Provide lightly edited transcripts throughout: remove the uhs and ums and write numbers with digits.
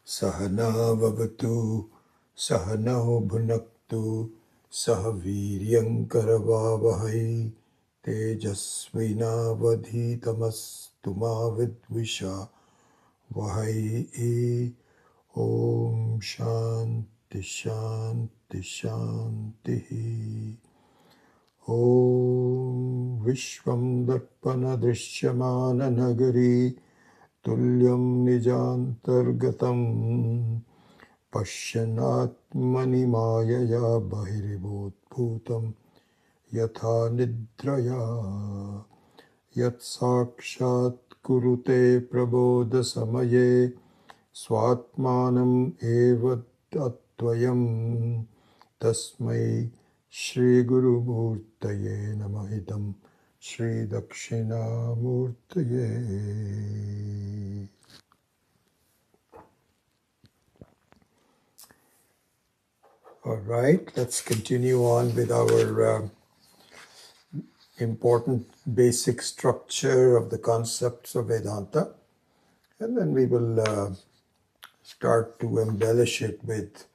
Sahana vavatu Sahanau bhunaktu Sahaviryankaravavahai Tejasvinavadhitamastu ma vidvisha Vahai. Om Shanti Shanti Shanti. Om Vishwam Darpana Drishyamana Nagari Tulyam Nijantargatam Pashyanatmani Mayaya Bahiribhutbhutam Yatha Nidraya Yat Sakshat Kurute Prabodha Samaye Swatmanam Eva Tatvayam Tasmai Shri Guru Murtaye Namahidam Shri Dakshina Murtaye. All right, let's continue on with our important basic structure of the concepts of Vedanta, and then we will start to embellish it with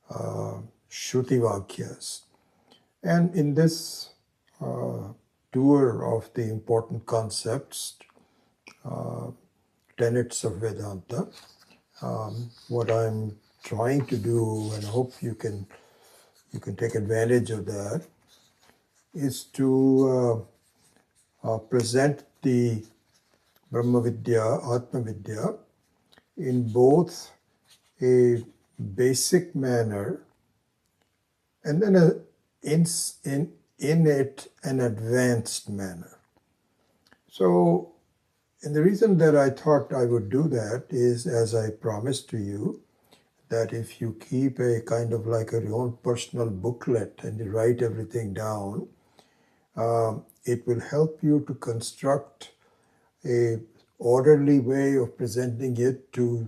Shruti Vakyas. And in this tour of the important concepts, tenets of Vedanta, what I'm trying to do, and I hope you can take advantage of that, is to present the Brahma Vidya, Atma Vidya, in both a basic manner and then in it an advanced manner. So, and the reason that I thought I would do that is, as I promised to you, that if you keep a kind of like your own personal booklet and you write everything down, it will help you to construct a orderly way of presenting it to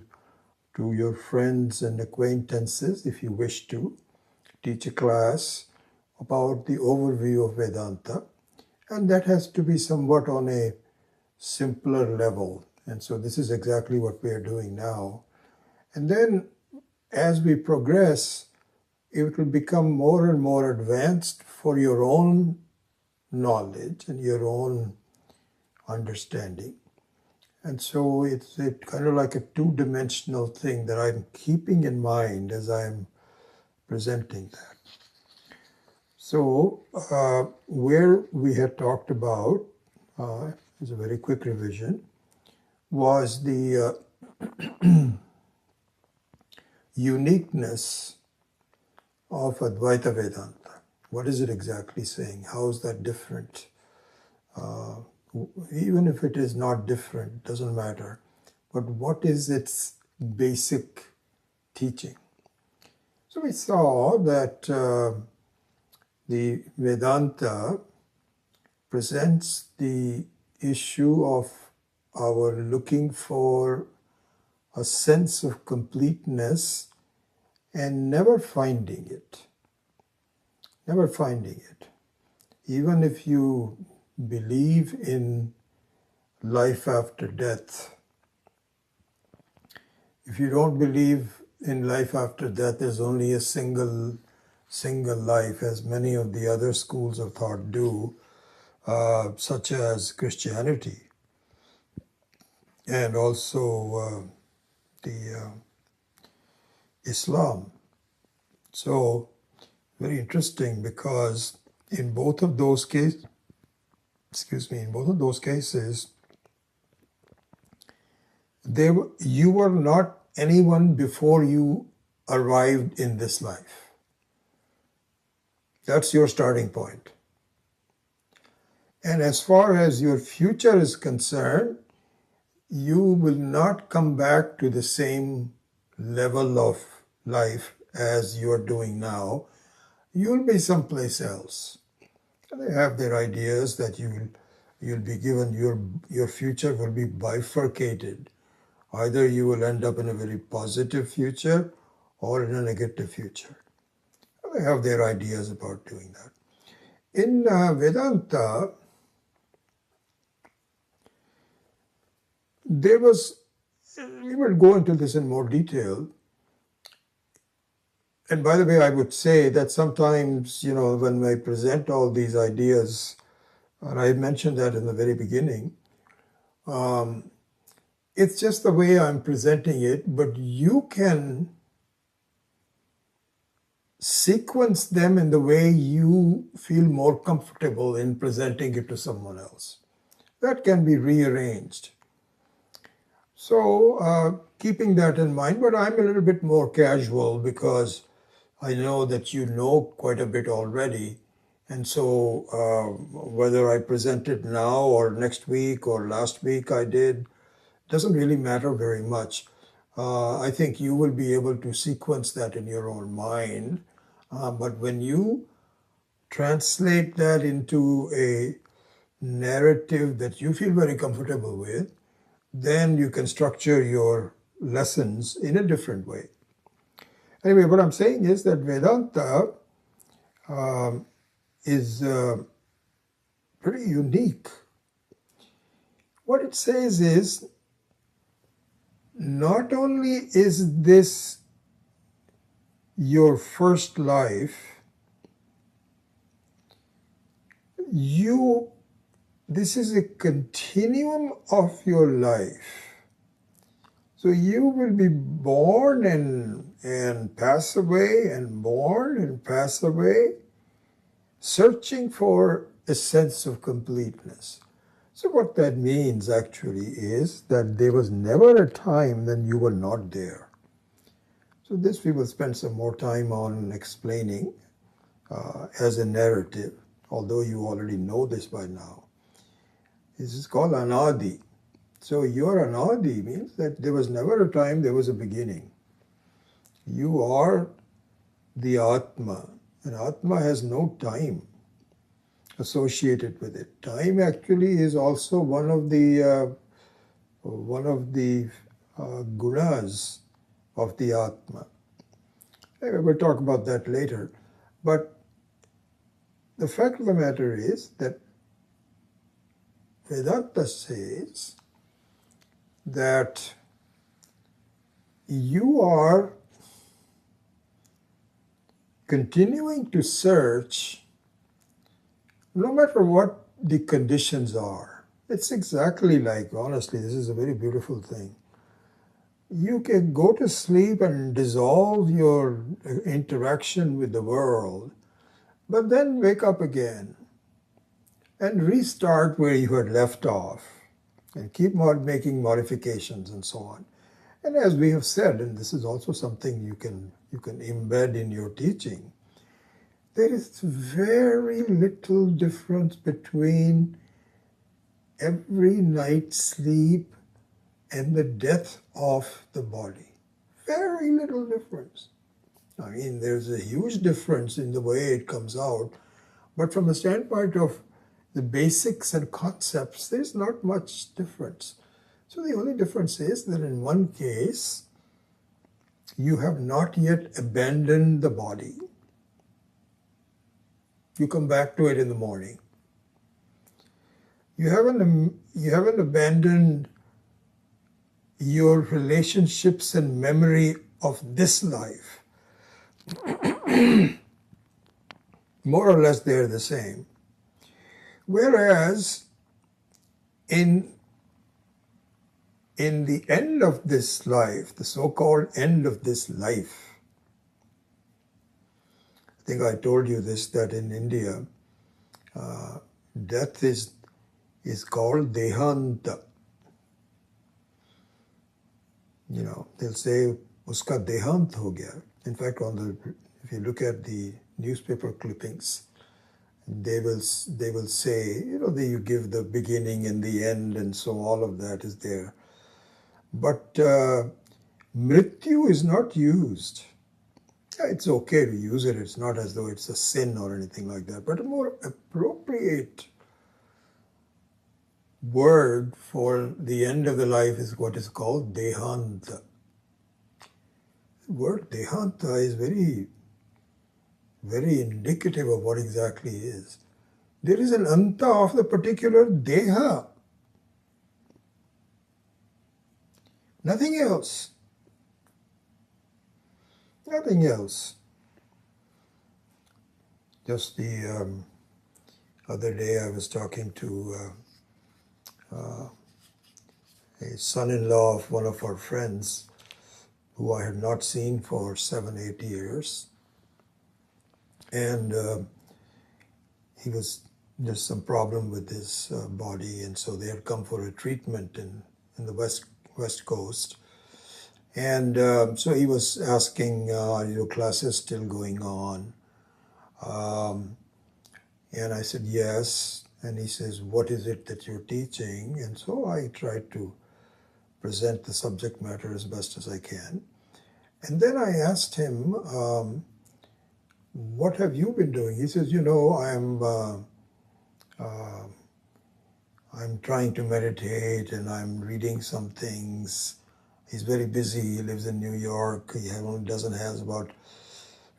your friends and acquaintances if you wish to teach a class about the overview of Vedanta, and that has to be somewhat on a simpler level. And so this is exactly what we are doing now. And then as we progress, it will become more and more advanced for your own knowledge and your own understanding. And so it's kind of like a two-dimensional thing that I'm keeping in mind as I'm presenting that. So where we had talked about, as a very quick revision, was the uniqueness of Advaita Vedanta. What is it exactly saying? How is that different? Even if it is not different, doesn't matter. But what is its basic teaching? So we saw that the Vedanta presents the issue of our looking for a sense of completeness and never finding it. Never finding it. Even if you believe in life after death, if you don't believe in life after death, there's only a single life, as many of the other schools of thought do, such as Christianity and also the Islam. So very interesting, because in both of those cases, you were not anyone before you arrived in this life. That's your starting point. And as far as your future is concerned, you will not come back to the same level of life as you're doing now. You'll be someplace else. They have their ideas that you'll be given, your future will be bifurcated. Either you will end up in a very positive future or in a negative future. They have their ideas about doing that. In there was we will go into this in more detail. And by the way, I would say that sometimes, when I present all these ideas, and I mentioned that in the very beginning, it's just the way I'm presenting it, but you can sequence them in the way you feel more comfortable in presenting it to someone else. That can be rearranged. So keeping that in mind, but I'm a little bit more casual because I know that you know quite a bit already. And so whether I present it now or next week or last week I did, doesn't really matter very much. I think you will be able to sequence that in your own mind. But when you translate that into a narrative that you feel very comfortable with, then you can structure your lessons in a different way. Anyway, what I'm saying is that Vedanta is pretty unique. What it says is, not only is this your first life, this is a continuum of your life. So you will be born and pass away, and born and pass away, searching for a sense of completeness. So what that means actually is that there was never a time when you were not there. So this we will spend some more time on explaining as a narrative, although you already know this by now. This is called Anadi. So your Anadi means that there was never a time there was a beginning. You are the Atma, and Atma has no time associated with it. Time actually is also one of the gunas of the Atma. Anyway, we'll talk about that later. But the fact of the matter is that Vedanta says that you are continuing to search no matter what the conditions are. It's exactly like, honestly, this is a very beautiful thing. You can go to sleep and dissolve your interaction with the world, but then wake up again and restart where you had left off and keep making modifications and so on. And as we have said, and this is also something you can embed in your teaching, there is very little difference between every night's sleep and the death of the body. Very little difference. I mean, there's a huge difference in the way it comes out, but from the standpoint of the basics and concepts, there's not much difference. So the only difference is that in one case, you have not yet abandoned the body. You come back to it in the morning. You haven't abandoned your relationships and memory of this life. More or less they're the same. Whereas in the end of this life, the so-called end of this life, I think I told you this, that in India, death is called Dehanta. They'll say, uska dehant ho gaya. In fact, if you look at the newspaper clippings, they will say, you give the beginning and the end, and so all of that is there. But mrityu is not used. It's okay to use it. It's not as though it's a sin or anything like that. But a more appropriate word for the end of the life is what is called dehanta. The word dehanta is very, very indicative of what exactly is. There is an anta of the particular deha. Nothing else. Nothing else. Just the other day I was talking to a son-in-law of one of our friends who I had not seen for 7, 8 years. And he was, there's some problem with his body, and so they had come for a treatment in the West Coast. And so he was asking, are your classes still going on? And I said, yes. And he says, what is it that you're teaching? And so I tried to present the subject matter as best as I can. And then I asked him, what have you been doing? He says, I'm trying to meditate and I'm reading some things. He's very busy. He lives in New York. He only has about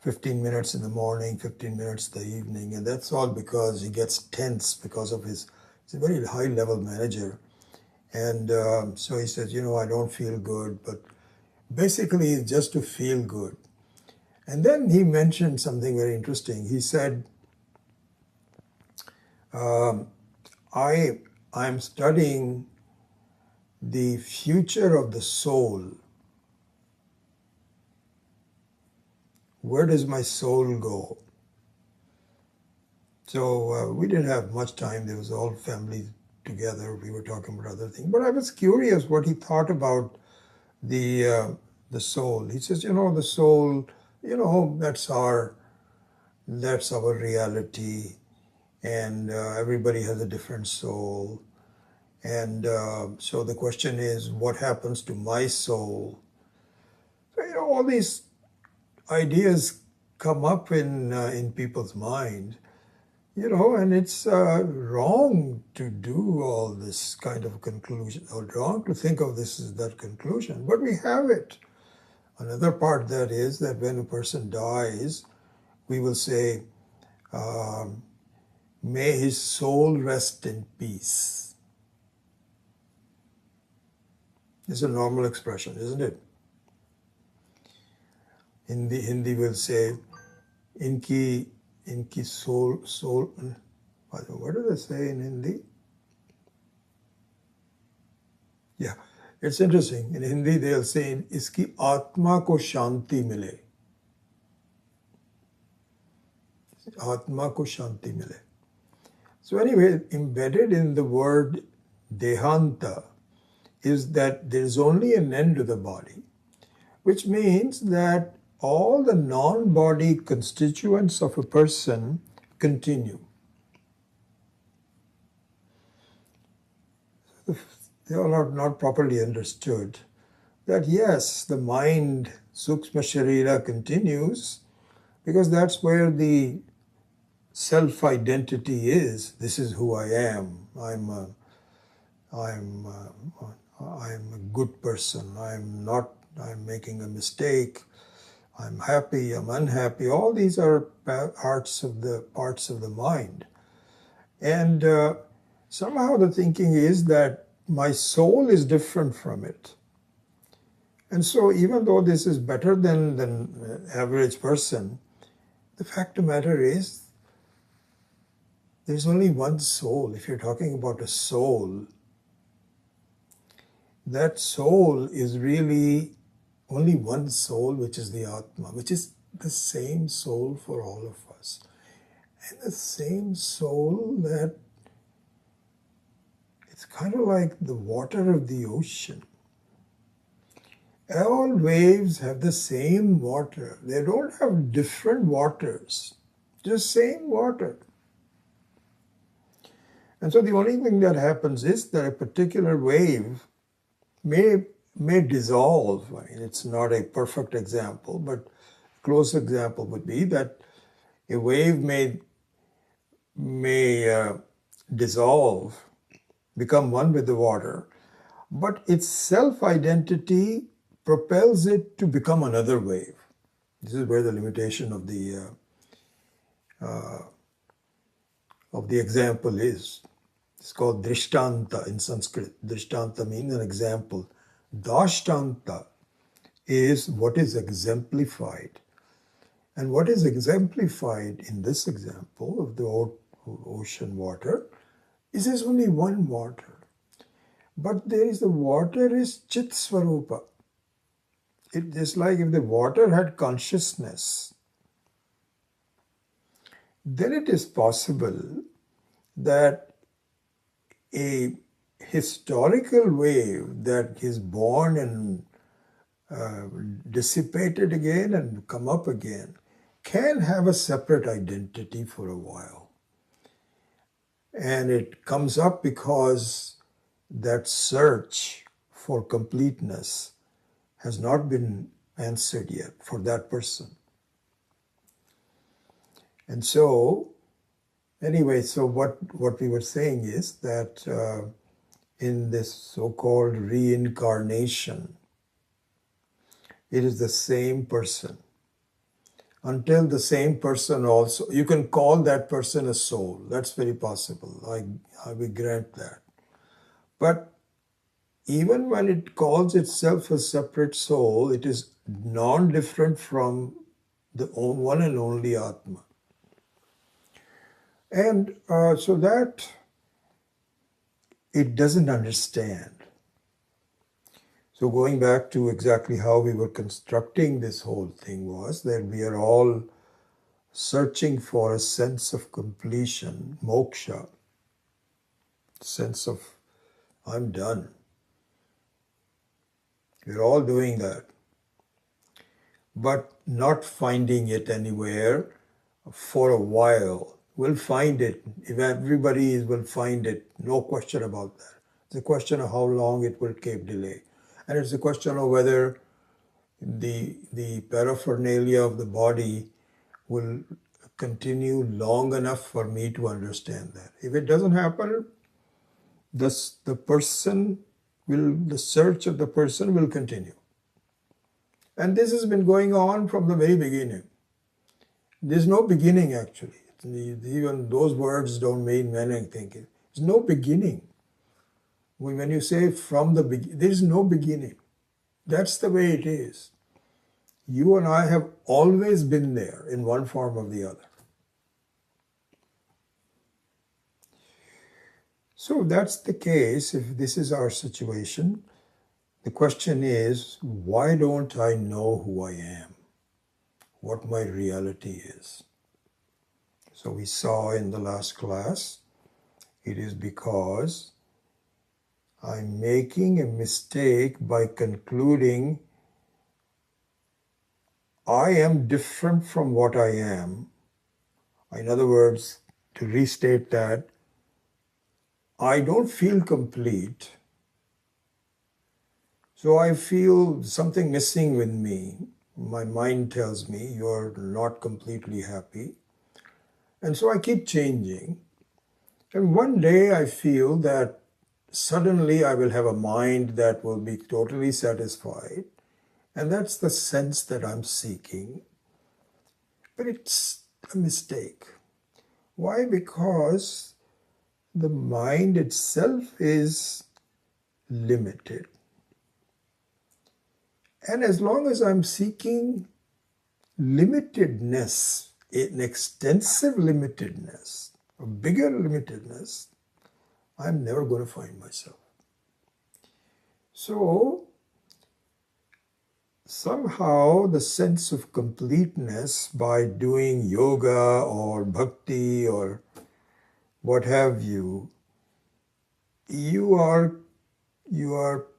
15 minutes in the morning, 15 minutes in the evening. And that's all because he gets tense because of he's a very high-level manager. And so he says, I don't feel good, but basically it's just to feel good. And then he mentioned something very interesting. He said, I'm studying the future of the soul. Where does my soul go? So we didn't have much time. There was all family together. We were talking about other things. But I was curious what he thought about the soul. He says, the soul, that's our reality. And everybody has a different soul. And so the question is, what happens to my soul? So, all these ideas come up in people's mind, and it's wrong to do all this kind of conclusion, or wrong to think of this as that conclusion, but we have it. Another part that is that when a person dies, we will say, may his soul rest in peace. It's a normal expression, isn't it? Hindi will say, inki soul, what do they say in Hindi? Yeah, it's interesting. In Hindi they'll say, iski atma ko shanti mile. Atma ko shanti mile. So anyway, embedded in the word dehanta is that there is only an end to the body, which means that all the non-body constituents of a person continue. They are not properly understood. That yes, the mind, Sukshma Sharira, continues because that's where the self-identity is. This is who I am. I'm a good person. I'm making a mistake. I'm happy, I'm unhappy. All these are parts of the mind. And somehow the thinking is that my soul is different from it. And so even though this is better than average person, the fact of the matter is there's only one soul. If you're talking about a soul, that soul is really only one soul, which is the Atma, which is the same soul for all of us. And the same soul that it's kind of like the water of the ocean. All waves have the same water. They don't have different waters, just same water. And so the only thing that happens is that a particular wave may dissolve. I mean, it's not a perfect example, but a close example would be that a wave may dissolve, become one with the water, but its self-identity propels it to become another wave. This is where the limitation of the example is. It's called drishtanta in Sanskrit. Drishtanta means an example. Dashtanta is what is exemplified. And what is exemplified in this example of the ocean water is there's only one water. But there is the water is Chit Swarupa. It is like if the water had consciousness, then it is possible that a historical wave that is born and dissipated again and come up again can have a separate identity for a while. And it comes up because that search for completeness has not been answered yet for that person. And so, anyway, so what we were saying is that in this so-called reincarnation, it is the same person. Until the same person also, you can call that person a soul. That's very possible. I will grant that. But even when it calls itself a separate soul, it is non-different from the one and only Atma. And so that it doesn't understand. So going back to exactly how we were constructing this whole thing was that we are all searching for a sense of completion, moksha, sense of I'm done. We're all doing that, but not finding it anywhere for a while. We'll find it. If everybody will find it, no question about that. It's a question of how long it will keep delay. And it's a question of whether the paraphernalia of the body will continue long enough for me to understand that. If it doesn't happen, the search of the person will continue. And this has been going on from the very beginning. There's no beginning actually. Even those words don't mean anything. There's no beginning. When you say from the beginning, there is no beginning. That's the way it is. You and I have always been there in one form or the other. So if that's the case, if this is our situation, the question is, why don't I know who I am? What my reality is? So we saw in the last class, it is because I'm making a mistake by concluding I am different from what I am. In other words, to restate that, I don't feel complete. So I feel something missing with me. My mind tells me you're not completely happy. And so I keep changing. And one day I feel that suddenly I will have a mind that will be totally satisfied. And that's the sense that I'm seeking. But it's a mistake. Why? Because the mind itself is limited. And as long as I'm seeking limitedness, an extensive limitedness, a bigger limitedness, I'm never going to find myself. So somehow the sense of completeness by doing yoga or bhakti or what have you, you are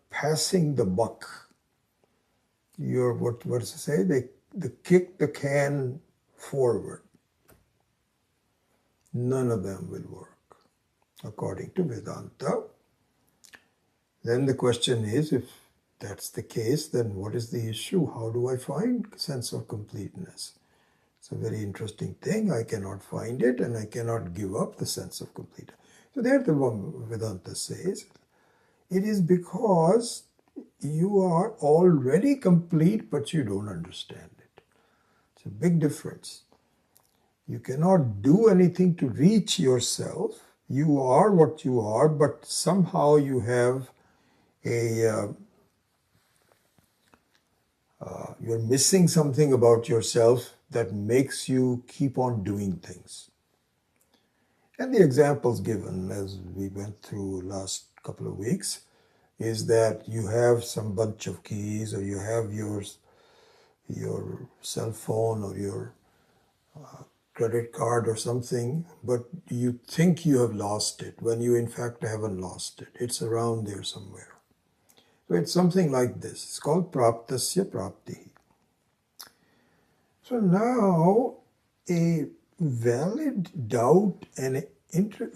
passing the buck. You're what does it say? They kick the can forward. None of them will work, according to Vedanta. Then the question is, if that's the case, then what is the issue? How do I find sense of completeness? It's a very interesting thing. I cannot find it, and I cannot give up the sense of completeness. So there the Vedanta says, it is because you are already complete, but you don't understand it. It's a big difference. You cannot do anything to reach yourself. You are what you are, but somehow you have a You're missing something about yourself that makes you keep on doing things. And the examples given as we went through last couple of weeks is that you have some bunch of keys, or you have your cell phone or your credit card or something, but you think you have lost it when you in fact haven't lost it. It's around there somewhere. So it's something like this. It's called praptasya prapti. So now a valid doubt and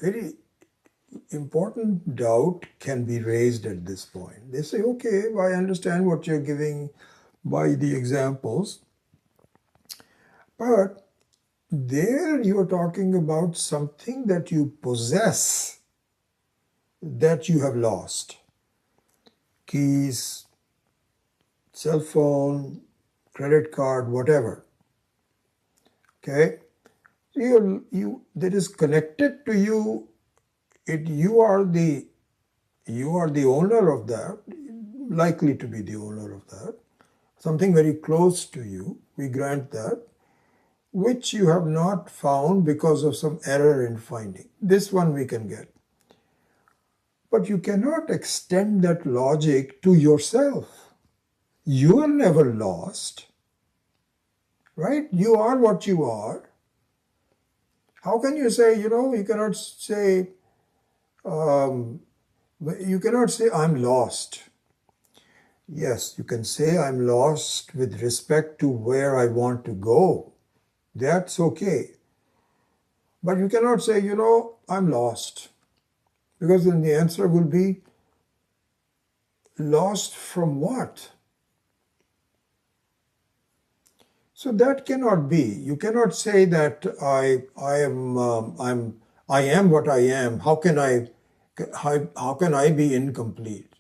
very important doubt can be raised at this point. They say, okay, I understand what you're giving by the examples, but there you're talking about something that you possess that you have lost. Keys, cell phone, credit card, whatever. Okay? That is connected to you. You are the owner of that, likely to be the owner of that. Something very close to you, we grant that, which you have not found because of some error in finding. This one we can get. But you cannot extend that logic to yourself. You are never lost, right? You are what you are. How can you say, you cannot say, I'm lost. Yes, you can say I'm lost with respect to where I want to go. That's okay. But you cannot say, I'm lost. Because then the answer will be, lost from what? So that cannot be. You cannot say that I am what I am. How can I be incomplete?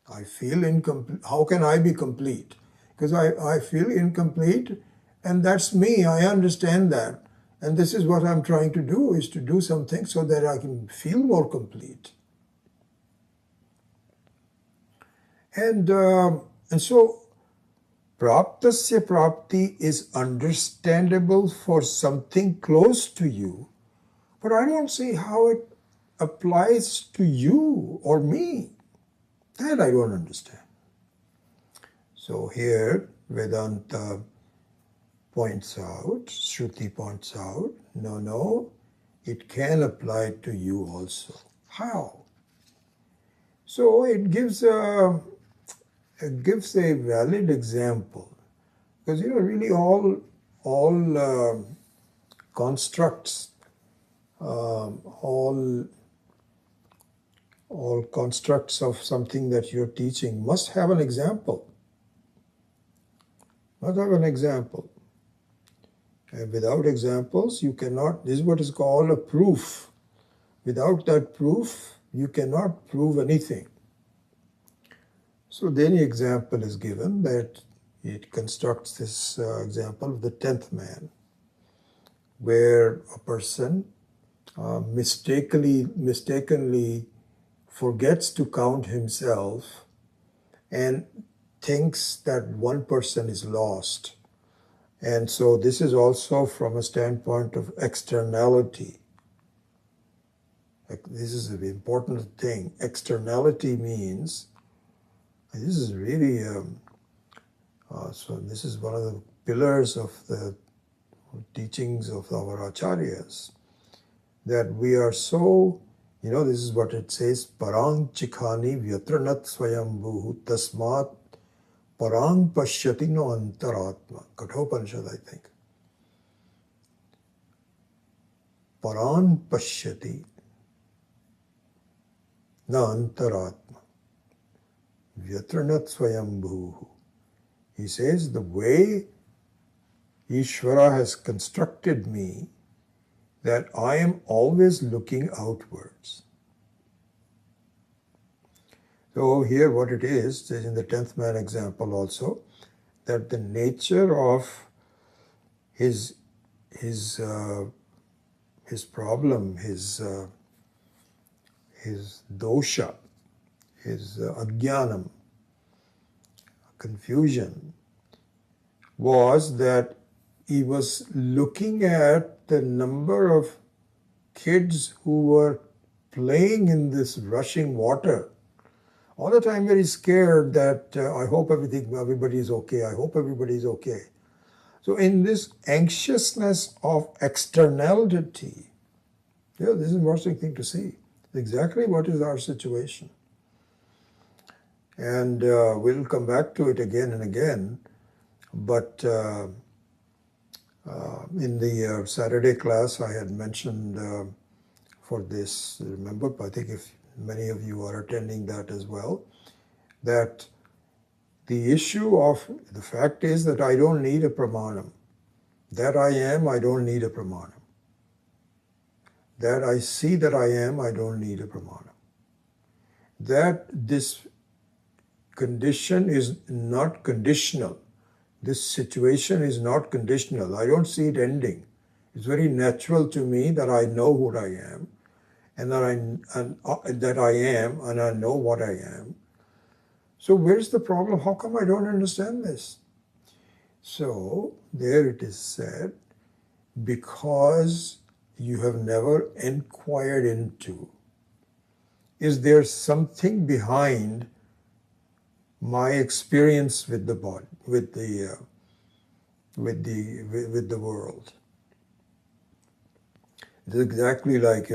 I feel incomplete. How can I be complete? Because I feel incomplete, and that's me. I understand that. And this is what I'm trying to do, is to do something so that I can feel more complete. And so praptasya prapti is understandable for something close to you, but I don't see how it applies to you or me. That I don't understand. So here Vedanta points out, Shruti points out, no, it can apply to you also. How? So it gives a valid example, because really all constructs, all constructs of something that you're teaching must have an example. Must have an example. And without examples, you cannot. This is what is called a proof. Without that proof, you cannot prove anything. So then the example is given that it constructs this example of the 10th man, where a person mistakenly forgets to count himself and thinks that one person is lost. And so this is also from a standpoint of externality. This is an important thing. Externality means, this is really, so this is one of the pillars of the teachings of our acharyas, that we are so, this is what it says, parang chikhani vyatranat swayambhu tasmat parang pashyati no antaratma. Kathopanishad, I think. Paran pashyati na antaratma vyatranat swayambhu. He says, the way Ishvara has constructed me, that I am always looking outwards. So here what it is in the 10th man example also, that the nature of his problem, his dosha, his ajnanam, confusion, was that he was looking at the number of kids who were playing in this rushing water. All the time very scared that I hope everybody is okay, I hope everybody is okay. So in this anxiousness of externality, yeah, this is an interesting thing to see. Exactly what is our situation. And we'll come back to it again and again. But in the Saturday class, I had mentioned for this, remember, I think if many of you are attending that as well, that the issue of the fact is that I don't need a pramanam. That I am, I don't need a pramanam. That I see that I am, I don't need a pramanam. That this condition is not conditional. This situation is not conditional. I don't see it ending. It's very natural to me that I know what I am, and that I am, and I know what I am. So where's the problem? How come I don't understand this? So there it is said, because you have never inquired into, is there something behind my experience with the body, with the world? It's exactly like,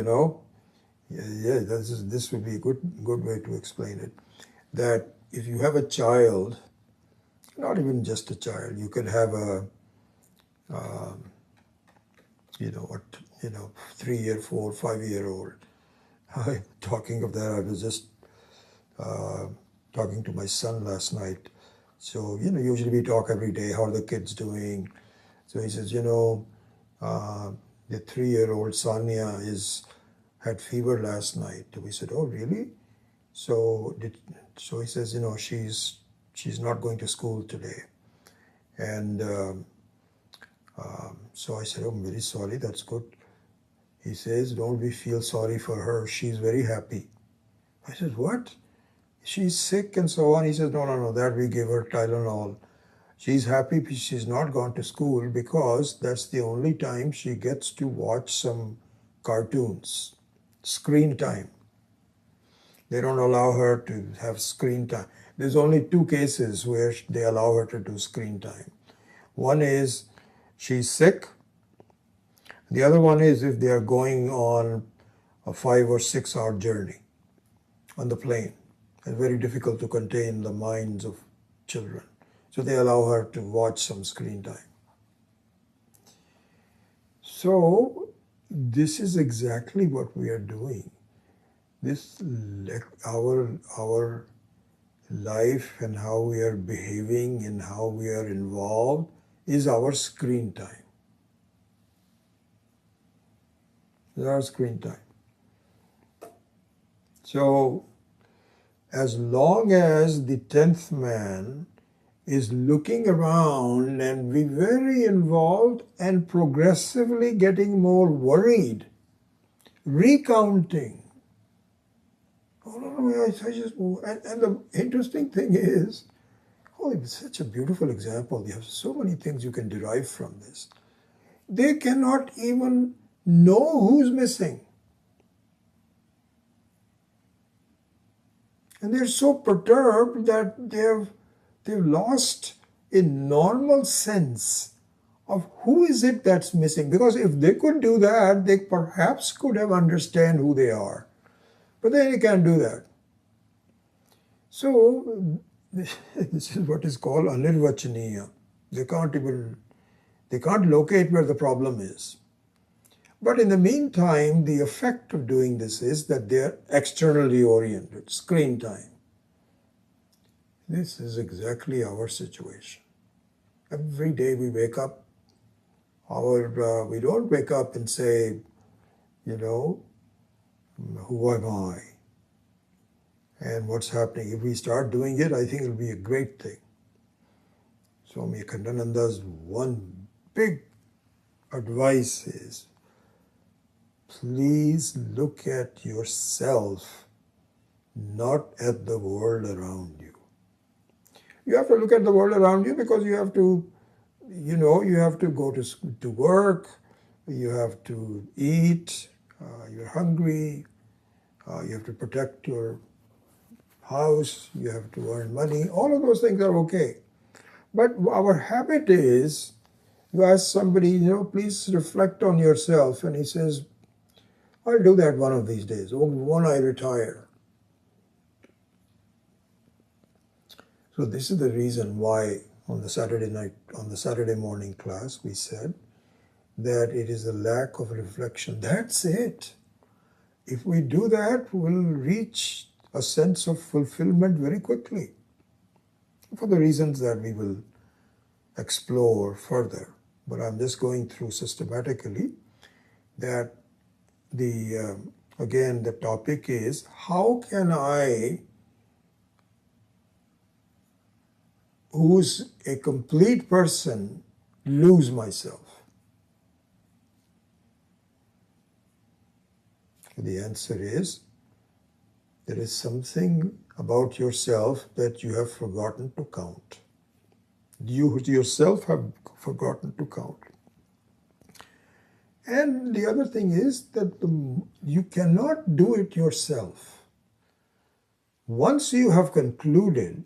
this would be a good way to explain it. That if you have a child, not even just a child, you can have a 3-year, 4, 5-year-old. Talking of that, I was just talking to my son last night. So, usually we talk every day, how are the kids doing? So he says, the 3-year-old Sanya had fever last night. We said, oh, really? So he says, she's not going to school today. And so I said, oh, I'm very sorry, that's good. He says, don't we feel sorry for her? She's very happy. I said, what? She's sick and so on. He says, no, that we gave her Tylenol. She's happy she's not gone to school because that's the only time she gets to watch some cartoons, screen time. They don't allow her to have screen time. There's only 2 cases where they allow her to do screen time. One is she's sick. The other one is if they are going on a 5 or 6 hour journey on the plane. It's very difficult to contain the minds of children. So they allow her to watch some screen time. So this is exactly what we are doing. Our life and how we are behaving and how we are involved is our screen time. It's our screen time. So as long as the 10th man is looking around and be very involved and progressively getting more worried, recounting. And the interesting thing is, it's such a beautiful example. You have so many things you can derive from this. They cannot even know who's missing. And they're so perturbed that they've lost a normal sense of who is it that's missing. Because if they could do that, they perhaps could have understand who they are. But they can't do that. So this is what is called anirvachaniya. They can't locate where the problem is. But in the meantime, the effect of doing this is that they're externally oriented, screen time. This is exactly our situation. Every day we wake up, we don't wake up and say, who am I? And what's happening? If we start doing it, I think it'll be a great thing. Swami Akhandananda's one big advice is, please look at yourself, not at the world around you. You have to look at the world around you because you have to you have to go to work, you have to eat, you're hungry, you have to protect your house, you have to earn money. All of those things are okay. But our habit is, you ask somebody, please reflect on yourself, and he says, I'll do that one of these days, when I retire. So this is the reason why on the Saturday morning class, we said that it is a lack of reflection. That's it. If we do that, we'll reach a sense of fulfillment very quickly, for the reasons that we will explore further. But I'm just going through systematically that again, the topic is, how can I, who's a complete person, lose myself? The answer is, there is something about yourself that you have forgotten to count. You yourself have forgotten to count. And the other thing is that you cannot do it yourself. Once you have concluded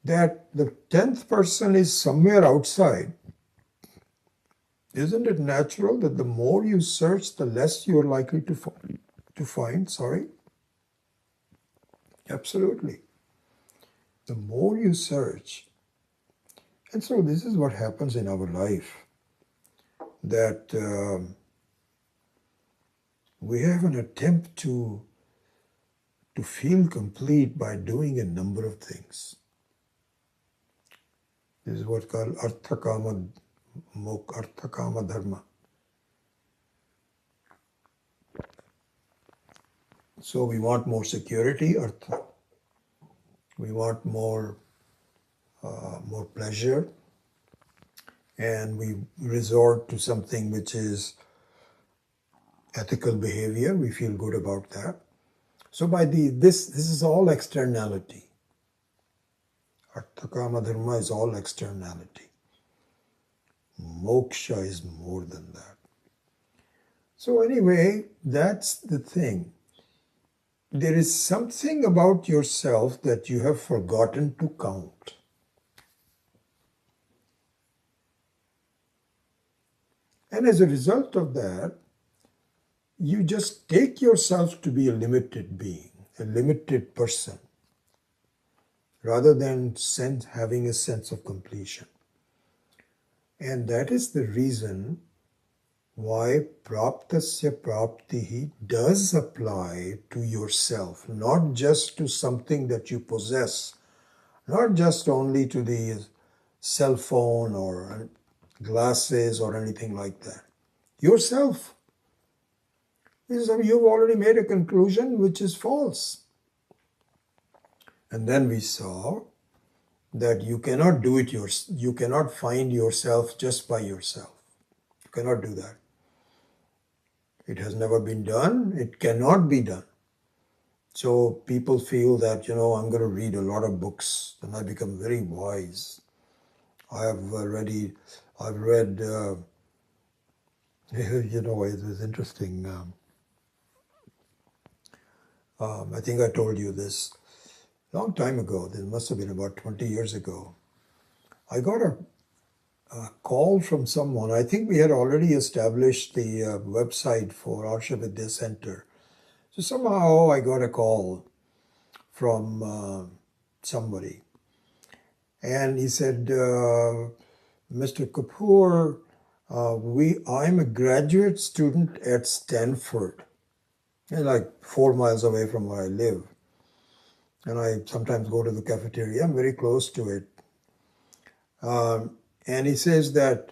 that the 10th person is somewhere outside, isn't it natural that the more you search, the less you're likely to find? Sorry? Absolutely. The more you search. And so this is what happens in our life, that we have an attempt to feel complete by doing a number of things. This is what's called Artha Kama Dharma. So we want more security, Artha. We want more pleasure, and we resort to something which is ethical behavior. We feel good about that. So by this is all externality. Artha Kama Dharma is all externality. Moksha is more than that. So anyway, that's the thing. There is something about yourself that you have forgotten to count. And as a result of that, you just take yourself to be a limited being, a limited person, rather than having a sense of completion. And that is the reason why praptasya praptihi does apply to yourself, not just to something that you possess, not just only to the cell phone or glasses or anything like that. Yourself. You've already made a conclusion which is false. And then we saw that you cannot do it you cannot find yourself just by yourself. You cannot do that. It has never been done. It cannot be done. So people feel that, I'm going to read a lot of books and I become very wise. I've read, it was interesting. I think I told you this a long time ago. This must have been about 20 years ago. I got a call from someone. I think we had already established the website for Arsha Vidya Center. So somehow I got a call from somebody. And he said, Mr. Kapoor, I'm a graduate student at Stanford, like 4 miles away from where I live. And I sometimes go to the cafeteria. I'm very close to it. And he says that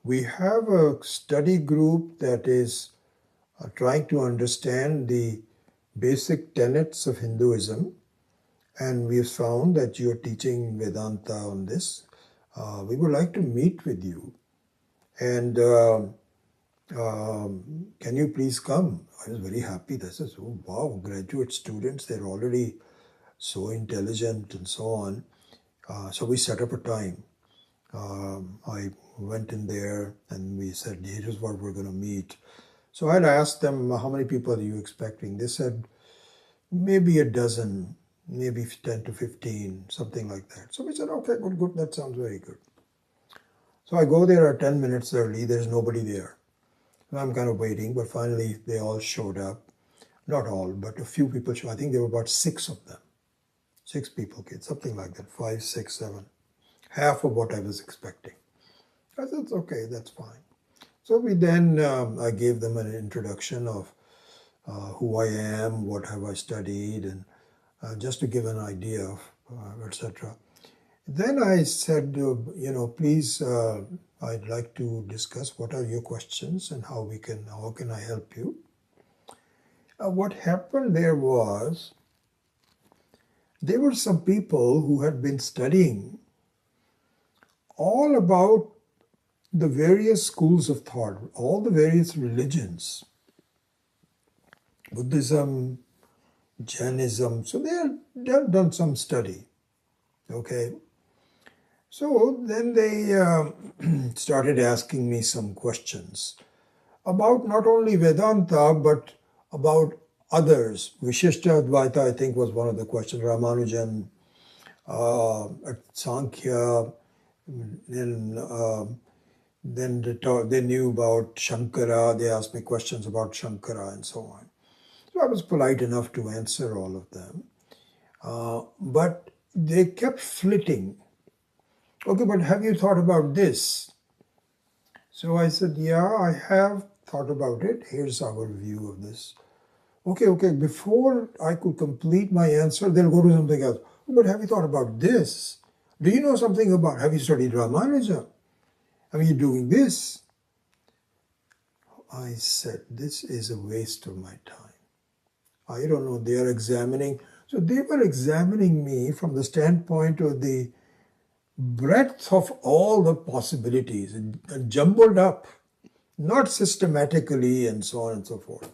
we have a study group that is trying to understand the basic tenets of Hinduism. And we have found that you're teaching Vedanta on this. We would like to meet with you. And can you please come? I was very happy. This is, oh, wow, graduate students, they're already so intelligent and so on. So we set up a time. I went in there and we said, here's what we're going to meet. So I had asked them, how many people are you expecting? They said, maybe a dozen, maybe 10 to 15, something like that. So we said, okay, good, good, that sounds very good. So I go there at 10 minutes early, there's nobody there. I'm kind of waiting, but finally they all showed up. Not all, but a few people showed. I think there were about 6 of them. 6 people, kids, something like that, 5, 6, 7. Half of what I was expecting. I said, okay, that's fine. So we then, I gave them an introduction of who I am, what have I studied, and just to give an idea of, etc. Then I said, please, I'd like to discuss what are your questions and how can I help you? What happened there was, there were some people who had been studying all about the various schools of thought, all the various religions, Buddhism, Jainism. So they had done some study, okay? So then they started asking me some questions about not only Vedanta, but about others. Vishishta Advaita, I think, was one of the questions. Ramanujan, Sankhya, then they knew about Shankara. They asked me questions about Shankara and so on. So I was polite enough to answer all of them. But they kept flitting. Okay, but have you thought about this? So I said, yeah, I have thought about it. Here's our view of this. Okay, before I could complete my answer, they'll go to something else. But have you thought about this? Do you know something about, have you studied Ramanuja? Are you doing this? I said, this is a waste of my time. I don't know, they are examining. So they were examining me from the standpoint of the breadth of all the possibilities, and jumbled up, not systematically and so on and so forth.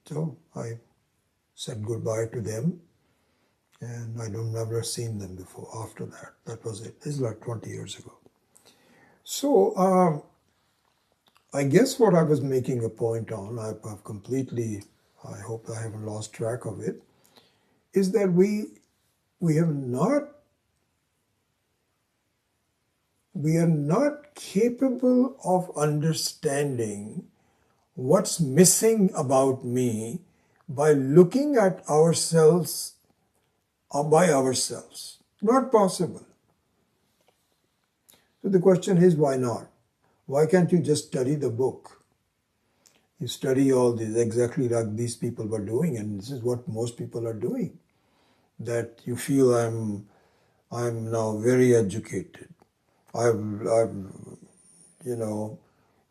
So I said goodbye to them, and I don't never seen them before after that. That was it. This is like 20 years ago. So I guess what I was making a point on, I've completely, I hope I haven't lost track of it, is that we are not capable of understanding what's missing about me by looking at ourselves or by ourselves. Not possible. So the question is, why not? Why can't you just study the book? You study all these exactly like these people were doing, and this is what most people are doing. That you feel I'm now very educated. I've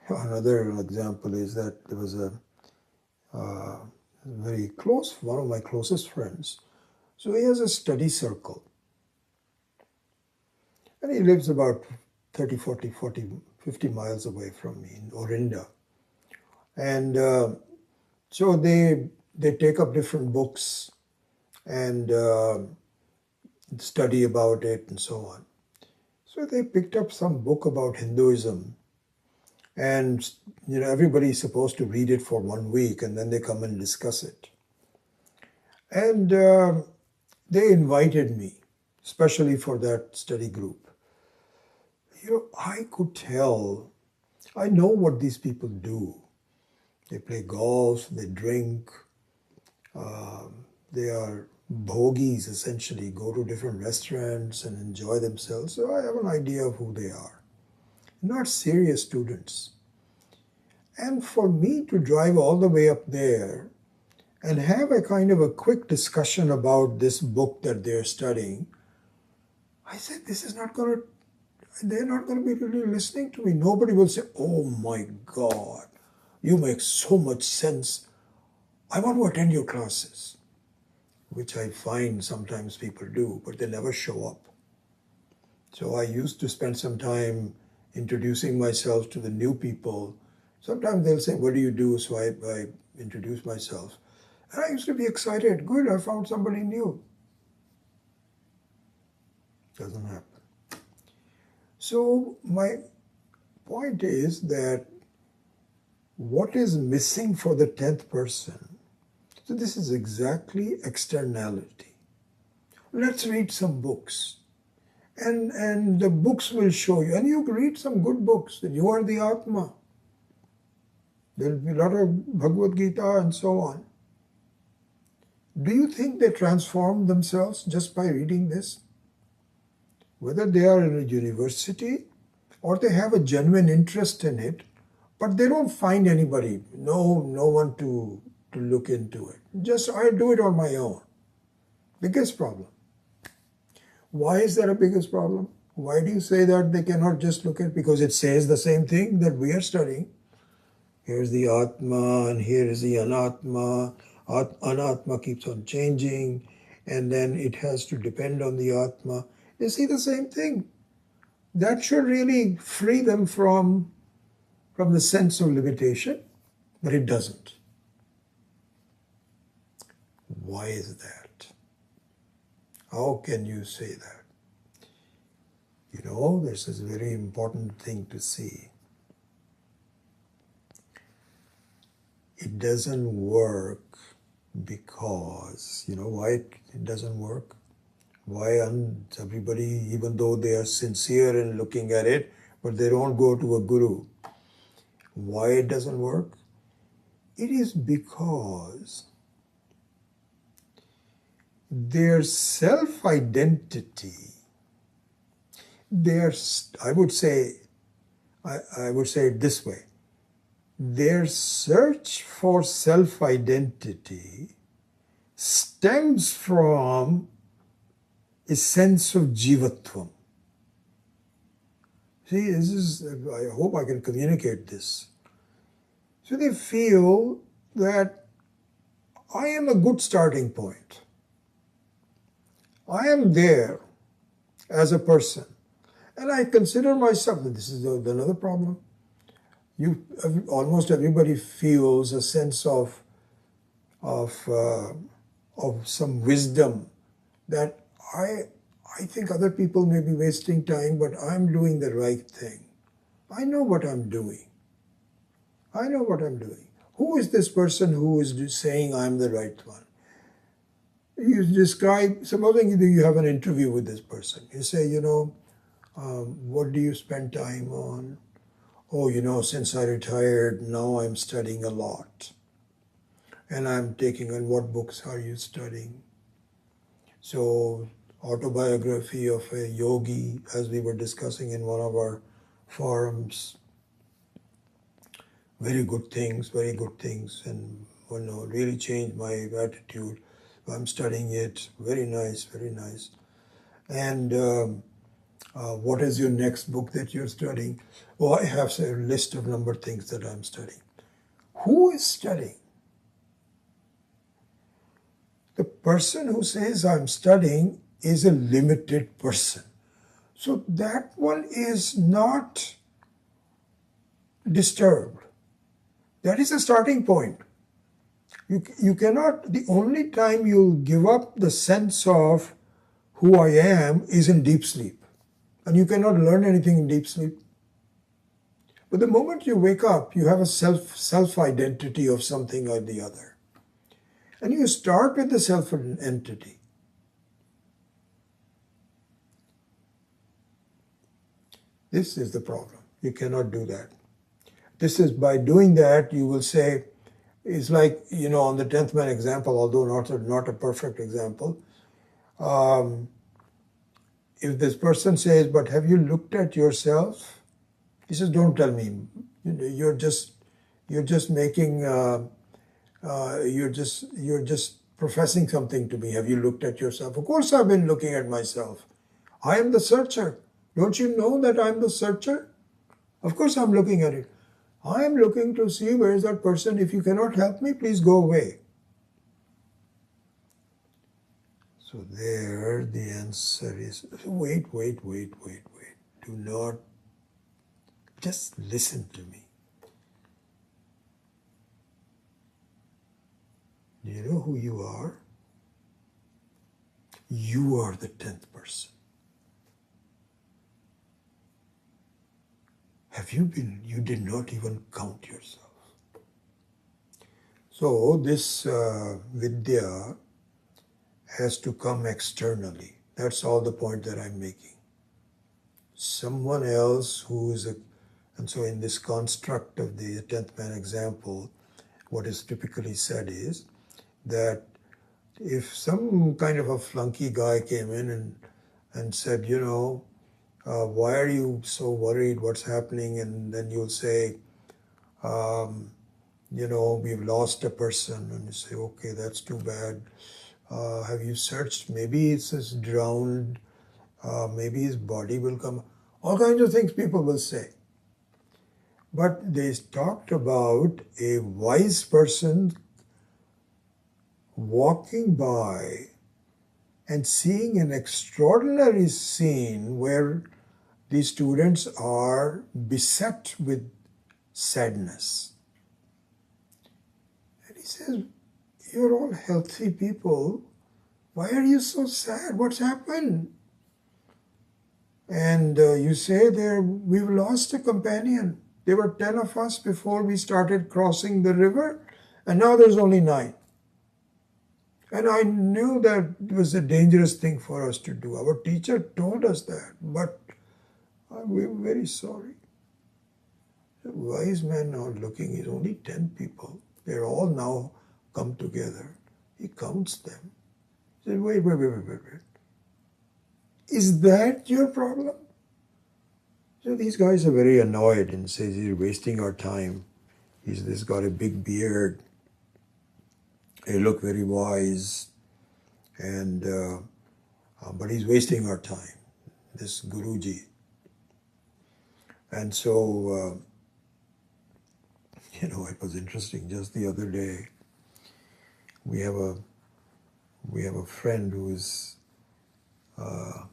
another example is that there was a very close, one of my closest friends. So he has a study circle. And he lives about 30, 40, 50 miles away from me in Orinda. And so they take up different books and study about it and so on. So they picked up some book about Hinduism. And everybody's supposed to read it for 1 week and then they come and discuss it. And they invited me, especially for that study group. I could tell, I know what these people do. They play golf, they drink, they are bhogies essentially, go to different restaurants and enjoy themselves. So I have an idea of who they are. Not serious students. And for me to drive all the way up there and have a kind of a quick discussion about this book that they're studying, I said, they're not going to be really listening to me. Nobody will say, oh my God, you make so much sense. I want to attend your classes, which I find sometimes people do, but they never show up. So I used to spend some time introducing myself to the new people. Sometimes they'll say, what do you do? So I introduce myself. And I used to be excited. Good, I found somebody new. Doesn't happen. So my point is that what is missing for the 10th person? So this is exactly externality. Let's read some books. And the books will show you. And you read some good books that you are the Atma. There will be a lot of Bhagavad Gita and so on. Do you think they transform themselves just by reading this? Whether they are in a university or they have a genuine interest in it, but they don't find anybody, no one to look into it. Just I do it on my own. Biggest problem. Why is that a biggest problem? Why do you say that they cannot just look at? Because it says the same thing that we are studying. Here's the Atma and here is the Anatma. Anatma keeps on changing and then it has to depend on the Atma. They see the same thing. That should really free them from the sense of limitation, but it doesn't. Why is that? How can you say that? You know, this is a very important thing to see. It doesn't work because, you know why it doesn't work? Why everybody, even though they are sincere in looking at it, but they don't go to a guru. Why it doesn't work? It is because their self-identity, I would say it this way, their search for self-identity stems from a sense of jivatvam. See, this is, I hope I can communicate this. So they feel that I am a good starting point. I am there as a person. And I consider myself, this is another problem. Almost everybody feels a sense of some wisdom that I think other people may be wasting time, but I'm doing the right thing. I know what I'm doing. I know what I'm doing. Who is this person who is saying I'm the right one? You describe, supposing you have an interview with this person. You say, what do you spend time on? Oh, since I retired, now I'm studying a lot. And I'm taking on what books are you studying? So, autobiography of a yogi, as we were discussing in one of our forums. Very good things, and really changed my attitude. I'm studying it. Very nice, very nice. And what is your next book that you're studying? Oh, I have a list of number of things that I'm studying. Who is studying? The person who says I'm studying is a limited person. So that one is not disturbed. That is a starting point. You cannot, the only time you'll give up the sense of who I am is in deep sleep. And you cannot learn anything in deep sleep. But the moment you wake up, you have a self-identity of something or the other. And you start with the self-entity. This is the problem. You cannot do that. This is, by doing that, you will say, it's like, on the 10th man example, although not a perfect example, if this person says, but have you looked at yourself? He says, don't tell me. You're just making, you're just professing something to me. Have you looked at yourself? Of course I've been looking at myself. I am the searcher. Don't you know that I'm the searcher? Of course I'm looking at it. I am looking to see where is that person. If you cannot help me, please go away. So there the answer is, wait. Do not, just listen to me. Do you know who you are? You are the 10th person. you did not even count yourself. So this vidya has to come externally. That's all the point that I'm making. Someone else who is a, and so in this construct of the 10th man example, what is typically said is that if some kind of a flunky guy came in and said, why are you so worried? What's happening? And then you'll say, we've lost a person. And you say, okay, that's too bad. Have you searched? Maybe it's just drowned. Maybe his body will come. All kinds of things people will say. But they talked about a wise person walking by and seeing an extraordinary scene where the students are beset with sadness. And he says, you're all healthy people. Why are you so sad? What's happened? And you say we've lost a companion. There were 10 of us before we started crossing the river, and now there's only 9. And I knew that it was a dangerous thing for us to do. Our teacher told us that, but we're very sorry. The wise man now looking is only 10 people. They're all now come together. He counts them. He said, wait. Is that your problem? So these guys are very annoyed and says he's wasting our time. He's got a big beard. He look very wise, and but he's wasting our time, this Guruji. And so, it was interesting. Just the other day, we have a friend who is a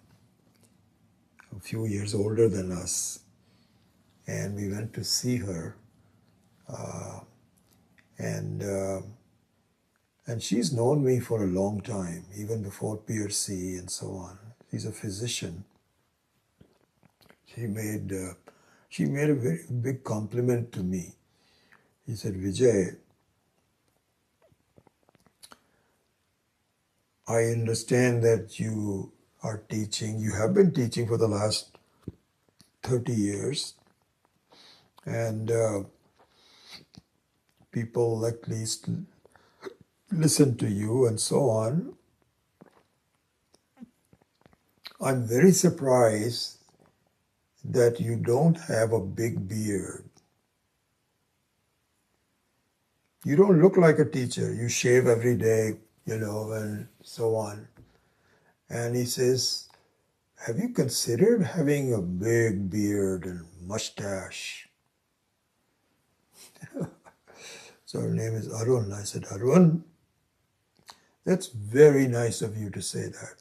few years older than us, and we went to see her, and she's known me for a long time, even before PRC and so on. She's a physician. She made a very big compliment to me. He said, Vijay, I understand that you are teaching. You have been teaching for the last 30 years. And people at least listen to you and so on. I'm very surprised that you don't have a big beard. You don't look like a teacher. You shave every day, and so on. And he says, have you considered having a big beard and mustache? So her name is Arun. I said, Arun, that's very nice of you to say that.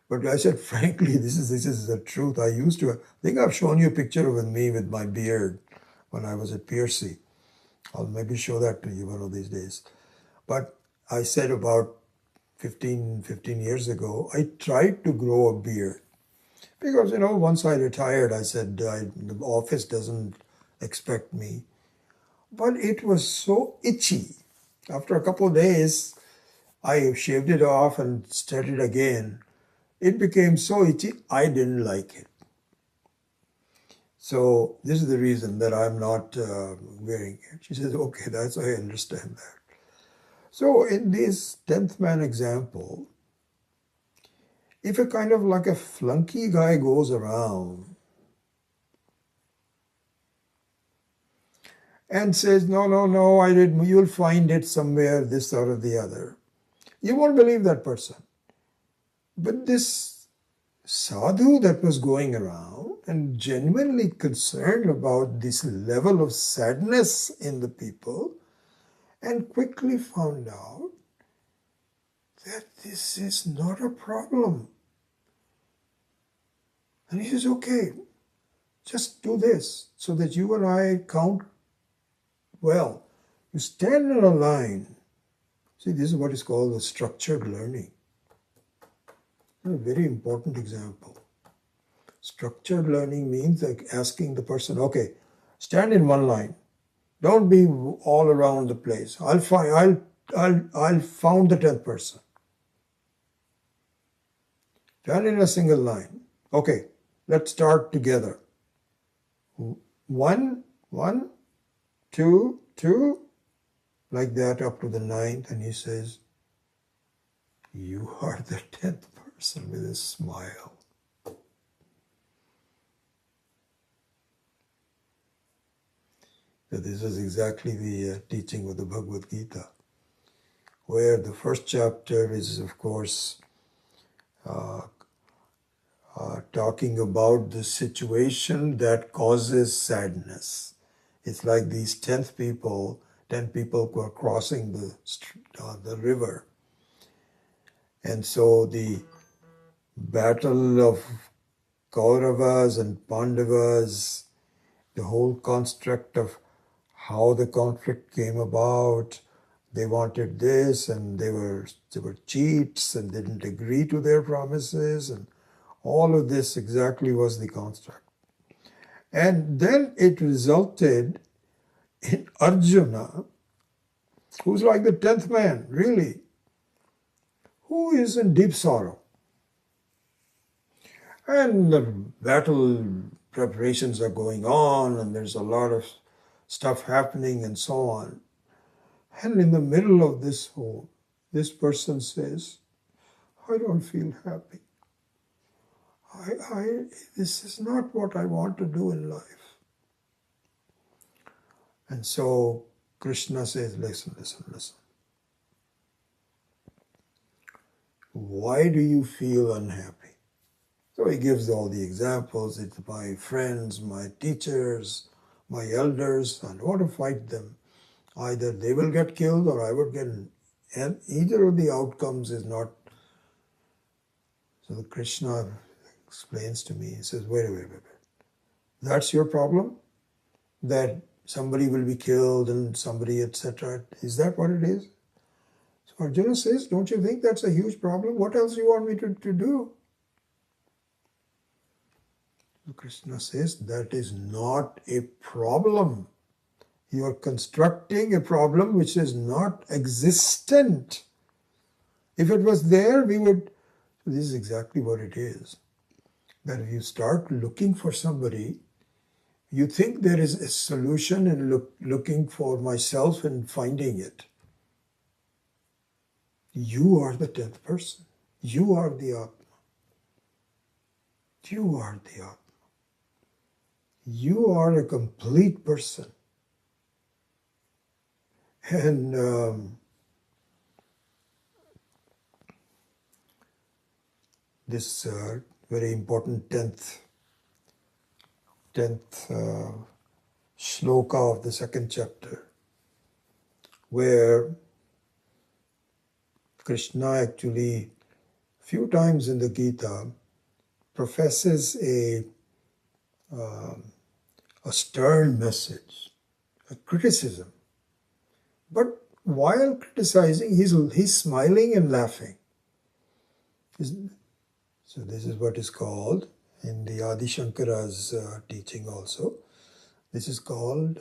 But I said, frankly, this is the truth. I think I've shown you a picture of me with my beard when I was at PRC. I'll maybe show that to you one of these days. But I said about 15 years ago, I tried to grow a beard. Because, once I retired, I said, the office doesn't expect me. But it was so itchy. After a couple of days, I shaved it off and started again. It became so itchy, I didn't like it. So this is the reason that I'm not wearing it. She says, okay, I understand that. So in this 10th man example, if a kind of like a flunky guy goes around and says, no, I didn't, you'll find it somewhere, this or the other, you won't believe that person. But this sadhu that was going around and genuinely concerned about this level of sadness in the people, and quickly found out that this is not a problem. And he says, okay, just do this so that you and I count well. You stand in a line. See, this is what is called the structured learning. A very important example. Structured learning means like asking the person, okay, stand in one line. Don't be all around the place. I'll found the 10th person. Stand in a single line. Okay, let's start together. One, one, two, two, like that up to the 9th, and he says, you are the 10th person, with a smile. So this is exactly the teaching of the Bhagavad Gita, where the first chapter is, of course, talking about the situation that causes sadness. It's like these 10 people who are crossing the river. And so the battle of Kauravas and Pandavas, the whole construct of how the conflict came about, they wanted this and they were cheats and they didn't agree to their promises, and all of this exactly was the construct. And then it resulted in Arjuna, who's like the 10th man, really, who is in deep sorrow. And the battle preparations are going on, and there's a lot of stuff happening and so on. And in the middle of this person says, I don't feel happy. This is not what I want to do in life. And so Krishna says, listen. Why do you feel unhappy? So he gives all the examples. It's my friends, my teachers, my elders. I don't want to fight them. Either they will get killed or I would get, and either of the outcomes is not. So Krishna explains to me, he says, wait. That's your problem? That somebody will be killed and somebody, etc. Is that what it is? So Arjuna says, don't you think that's a huge problem? What else do you want me to do? So Krishna says, that is not a problem. You are constructing a problem which is not existent. If it was there, we would. So this is exactly what it is. That if you start looking for somebody, you think there is a solution in looking for myself and finding it. You are the 10th person. You are the Atma. You are the Atma. You are a complete person. And this very important 10th shloka of the 2nd chapter, where Krishna actually, a few times in the Gita, professes a stern message, a criticism. But while criticizing, he's smiling and laughing. So this is what is called, in the Adi Shankara's teaching also, this is called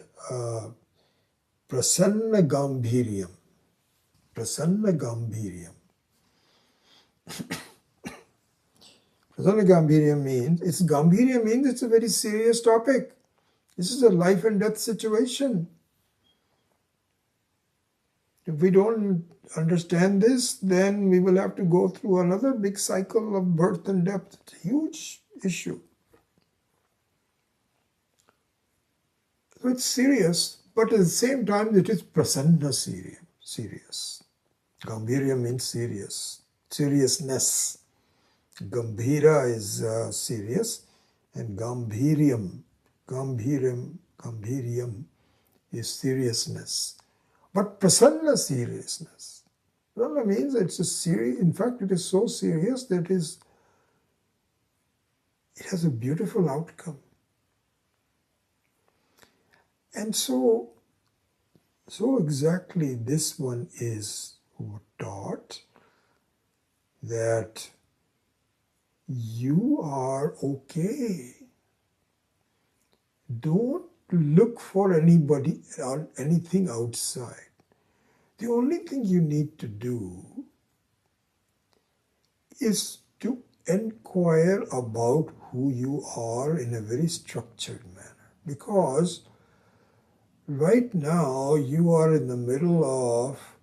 prasanna gambhiryam. Prasanna gambhiryam. Prasanna gambhiryam means, gambhirya means it's a very serious topic. This is a life and death situation. If we don't understand this, then we will have to go through another big cycle of birth and death. It's a huge issue. So it's serious, but at the same time it is prasanna serious. Gambhirya means serious, seriousness. Gambhira is serious, and gambhiryam is seriousness. But prasanna seriousness. Prasanna means it's a serious, in fact it is so serious that it has a beautiful outcome. And so exactly this one is taught, that you are okay. Don't look for anybody or anything outside. The only thing you need to do is to inquire about who you are in a very structured manner. Because right now you are in the middle of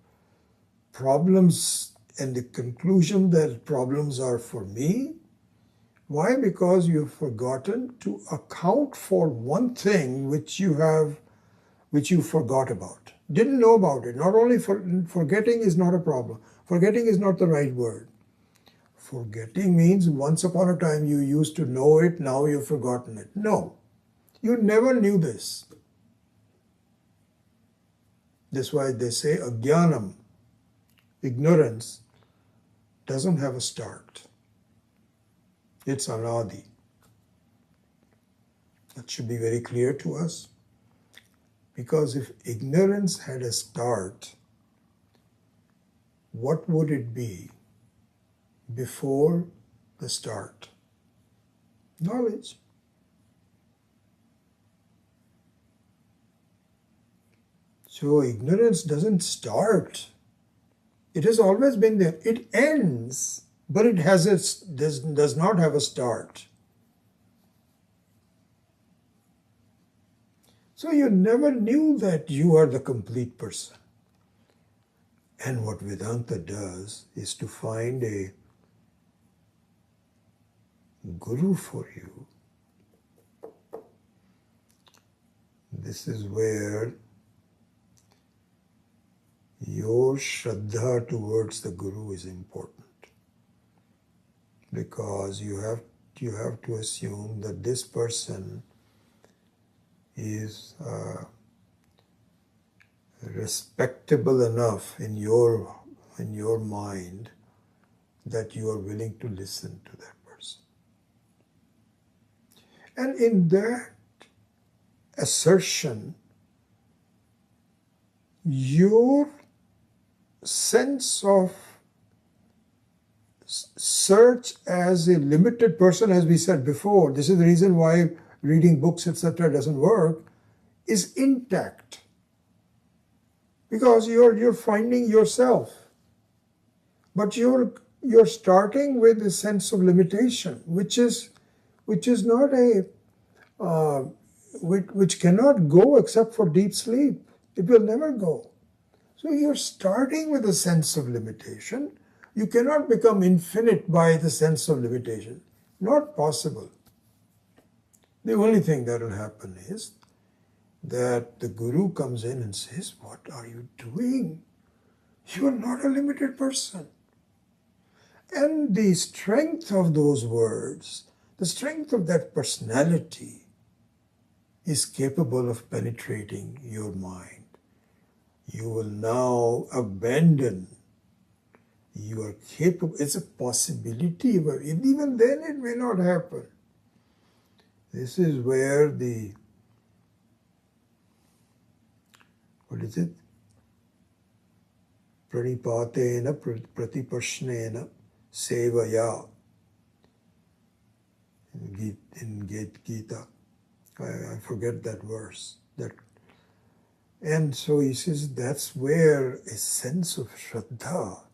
problems and the conclusion that problems are for me. Why? Because you've forgotten to account for one thing which you forgot about. Didn't know about it. Not only forgetting is not a problem. Forgetting is not the right word. Forgetting means once upon a time you used to know it, now you've forgotten it. No, you never knew this. That's why they say ajnanam, ignorance, doesn't have a start. It's anadi. That should be very clear to us. Because if ignorance had a start, what would it be before the start? Knowledge. So ignorance doesn't start. It has always been there. It ends, but it does not have a start. So you never knew that you are the complete person. And what Vedanta does is to find a guru for you. This is where your shraddha towards the guru is important. Because you have to assume that this person is respectable enough in your mind that you are willing to listen to that person. And in that assertion, your sense of search as a limited person, as we said before, this is the reason why reading books, etc. doesn't work, is intact. Because you're finding yourself. But you're starting with a sense of limitation, which is not which cannot go except for deep sleep. It will never go. So you're starting with a sense of limitation. You cannot become infinite by the sense of limitation. Not possible. The only thing that will happen is that the guru comes in and says, "What are you doing? You are not a limited person." And the strength of those words, the strength of that personality is capable of penetrating your mind. You will now abandon. You are capable. It's a possibility, but even then it may not happen. This is where what is it? Pranipatena pratipashnena sevaya in Gita. I forget that verse. And so he says that's where a sense of shraddha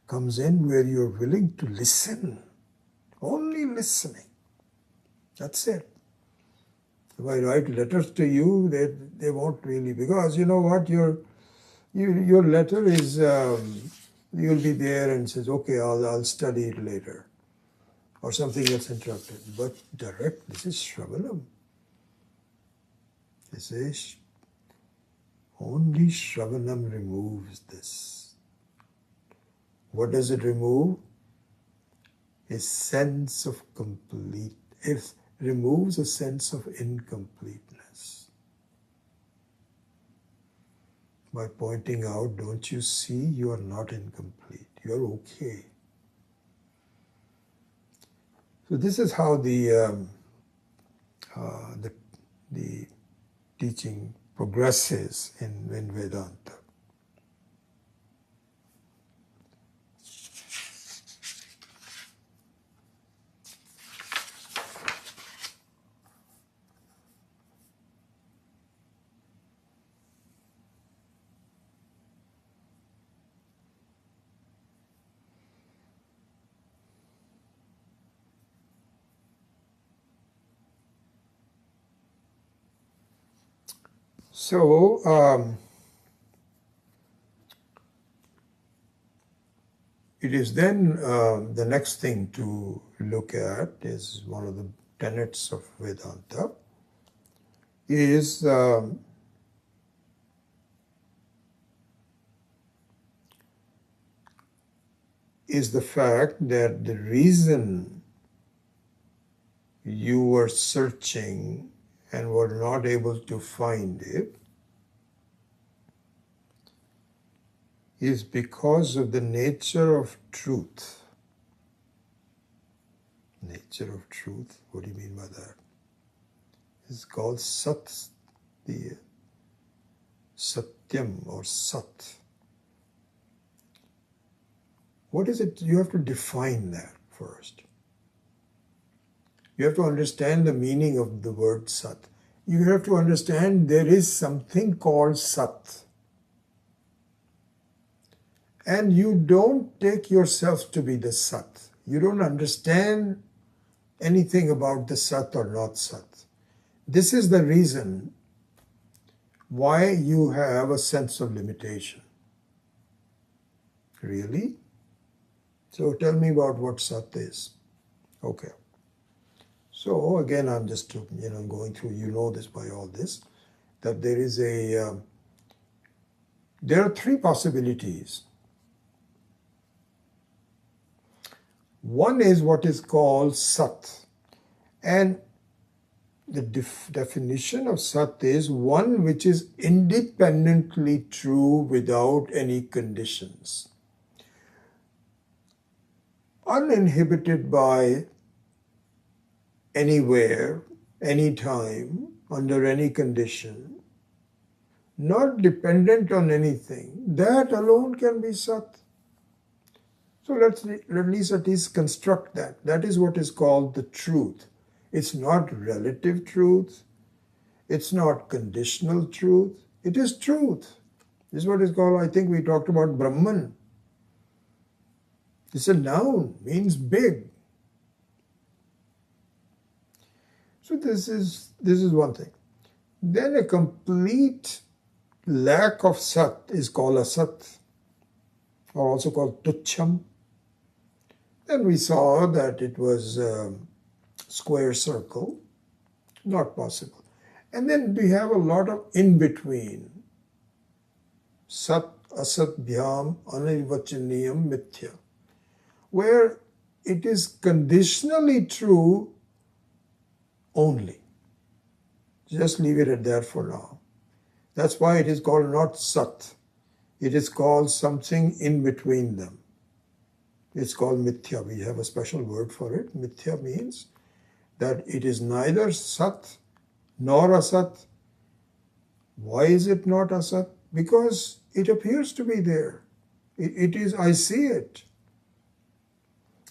comes in, where you're willing to listen. Only listening. That's it. If I write letters to you, they won't really, because you know what, your letter is, you'll be there and says, okay, I'll study it later. Or something gets interrupted. But this is Shravanam. This is, only Shravanam removes this. What does it remove? A sense of complete, it removes a sense of incompleteness. By pointing out, don't you see, you are not incomplete, you are okay. So this is how the teaching progresses in Vedanta. So, it is then the next thing to look at is one of the tenets of Vedanta is the fact that the reason you were searching and were not able to find it is because of the nature of truth. Nature of truth, what do you mean by that? It's called Sat, the Satyam or Sat. What is it? You have to define that first. You have to understand the meaning of the word Sat. You have to understand there is something called Sat. And you don't take yourself to be the Sat. You don't understand anything about the Sat or not Sat. This is the reason why you have a sense of limitation. Really? So tell me about what Sat is. Okay. So again, I'm just going through, this by all this, that there is there are three possibilities. One is what is called Sat. And the definition of Sat is one which is independently true without any conditions. Uninhibited by anywhere, anytime, under any condition, not dependent on anything, that alone can be Sat. So let's at least construct that. That is what is called the truth. It's not relative truth. It's not conditional truth. It is truth. This is what is called, I think we talked about Brahman. It's a noun, means big. So this is one thing. Then a complete lack of Sat is called Asat, or also called Tucham. And we saw that it was square circle, not possible. And then we have a lot of in-between. Sat, Asat, Bhyam, Anirvachaniyam, Mithya, where it is conditionally true only. Just leave it at that for now. That's why it is called not Sat. It is called something in between them. It's called Mithya. We have a special word for it. Mithya means that it is neither Sat nor Asat. Why is it not Asat? Because it appears to be there. It is, I see it.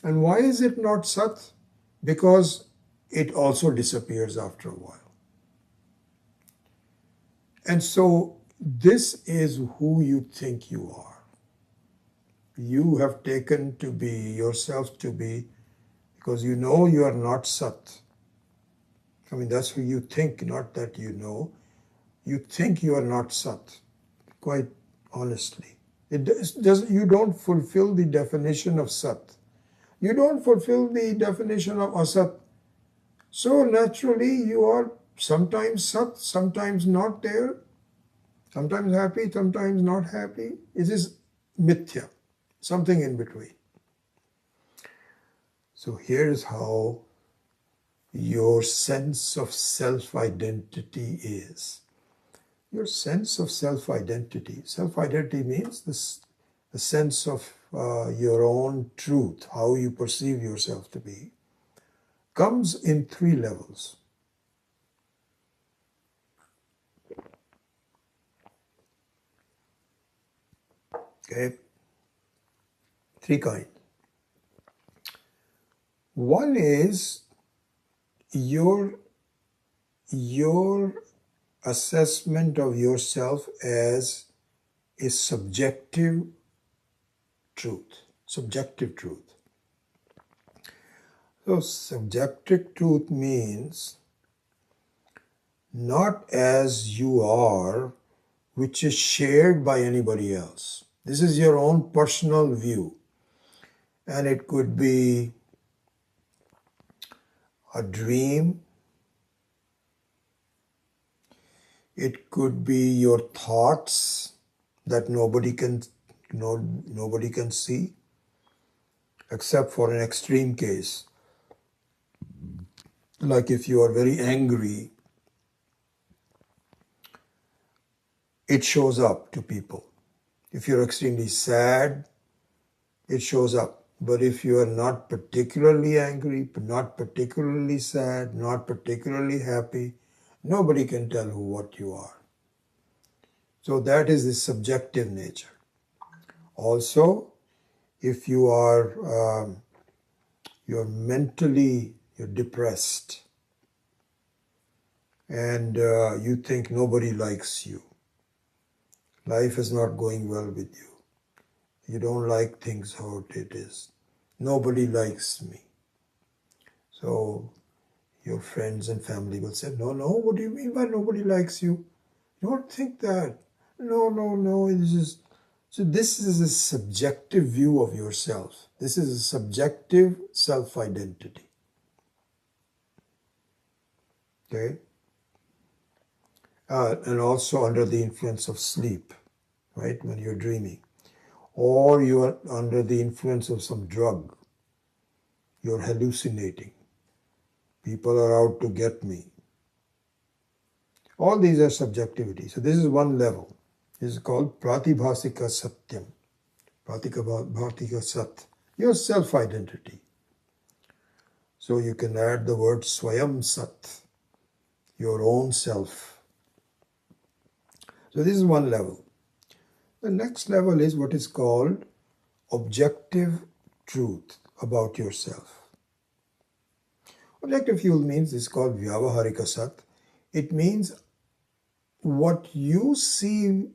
And why is it not Sat? Because it also disappears after a while. And so this is who you think you are. You have taken to be yourself to be, because you know you are not Sat. I mean, that's who you think, not that you know. You think you are not Sat, quite honestly. You don't fulfill the definition of Sat. You don't fulfill the definition of Asat. So naturally, you are sometimes Sat, sometimes not there, sometimes happy, sometimes not happy. It is Mithya, something in between. So here's how your sense of self-identity is. Your sense of self-identity. Self-identity means the sense of your own truth, how you perceive yourself to be, comes in three levels. Okay? Three kinds. One is your assessment of yourself as a subjective truth. Subjective truth. So subjective truth means not as you are, which is shared by anybody else. This is your own personal view. And it could be a dream. It could be your thoughts that nobody can see, except for an extreme case. Like if you are very angry, it shows up to people. If you're extremely sad, it shows up. But if you are not particularly angry, not particularly sad, not particularly happy, nobody can tell what you are. So that is the subjective nature. Also, if you are you're depressed and you think nobody likes you, life is not going well with you, you don't like things how it is, nobody likes me. So your friends and family will say, no, what do you mean by nobody likes you? Don't think that. No, so this is a subjective view of yourself. This is a subjective self-identity. Okay? And also under the influence of sleep, right? When you're dreaming. Or you are under the influence of some drug. You're hallucinating. People are out to get me. All these are subjectivity. So this is one level. This is called Pratibhasika Satyam. Pratibhasika Sat. Your self-identity. So you can add the word Swayam Sat. Your own self. So this is one level. The next level is what is called objective truth about yourself. Objective view means it's called Vyavaharika Sat. It means what you see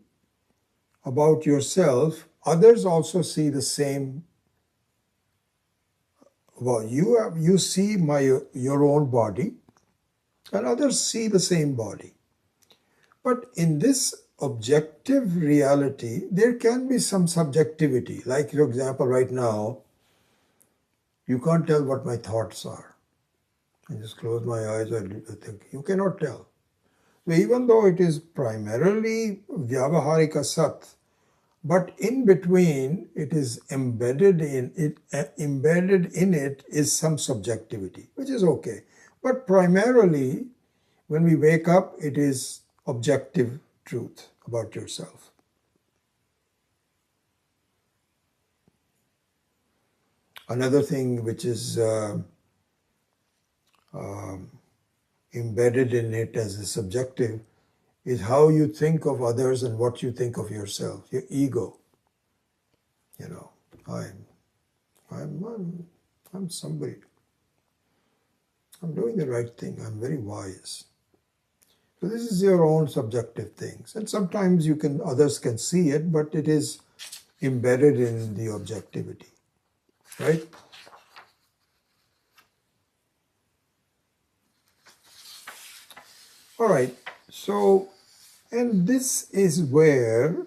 about yourself, others also see the same. Well, you see your own body, and others see the same body. But in this objective reality, there can be some subjectivity. Like, for example, right now, you can't tell what my thoughts are. I just close my eyes, I think. You cannot tell. So even though it is primarily Vyavaharika Sat, but in between, it is embedded in it is some subjectivity, which is okay. But primarily, when we wake up, it is objective truth about yourself. Another thing which is embedded in it as a subjective is how you think of others and what you think of yourself, your ego. You know, I'm somebody. I'm doing the right thing. I'm very wise. So this is your own subjective things. And sometimes others can see it, but it is embedded in the objectivity. Right? All right. So, and this is where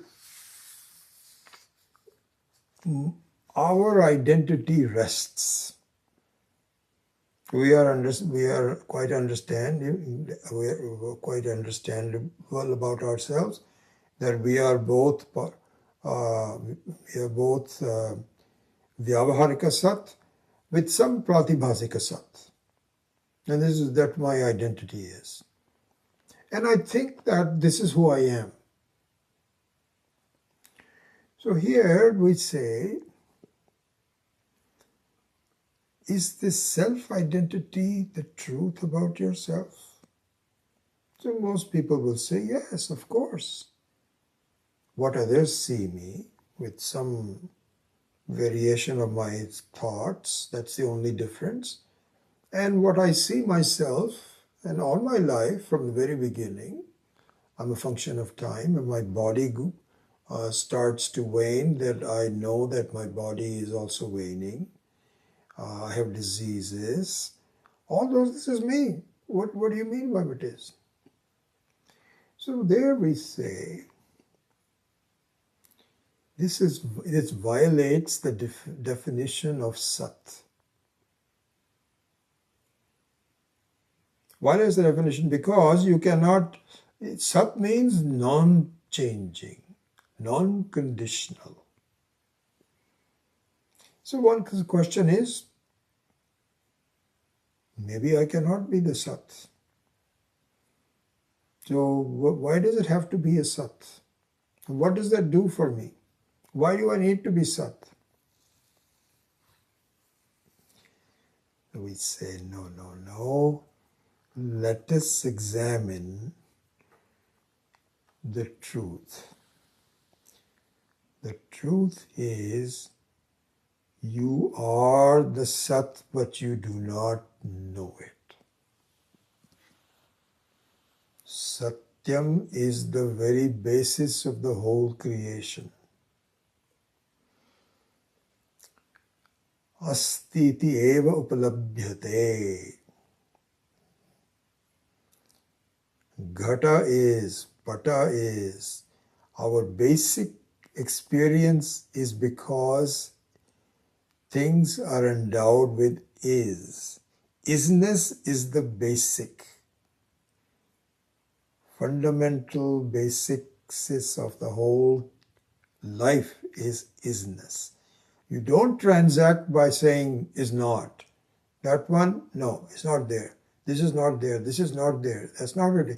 our identity rests. We are quite understandable about ourselves that we are both Vyavaharika Sat with some Pratibhasika Sat. And this is that my identity is. And I think that this is who I am. So here we say, is this self-identity the truth about yourself? So most people will say, yes, of course. What others see me with some variation of my thoughts, that's the only difference. And what I see myself, and all my life from the very beginning, I'm a function of time, and my body starts to wane, that I know that my body is also waning. I have diseases. All those, this is me. What do you mean by it is? So there we say, this violates the definition of Sat. Why is the definition? Because you cannot, Sat means non-changing, non-conditional. So one question is, maybe I cannot be the Sat. So why does it have to be a Sat? What does that do for me? Why do I need to be Sat? We say, no, no, no. Let us examine the truth. The truth is, you are the Sat, but you do not know it. Satyam is the very basis of the whole creation. Astiti eva upalabhyate. Ghata is, pata is. Our basic experience is because things are endowed with is. Isness is the basic, fundamental basis of the whole life is isness. You don't transact by saying is not. That one, no, it's not there. This is not there. This is not there. That's not really.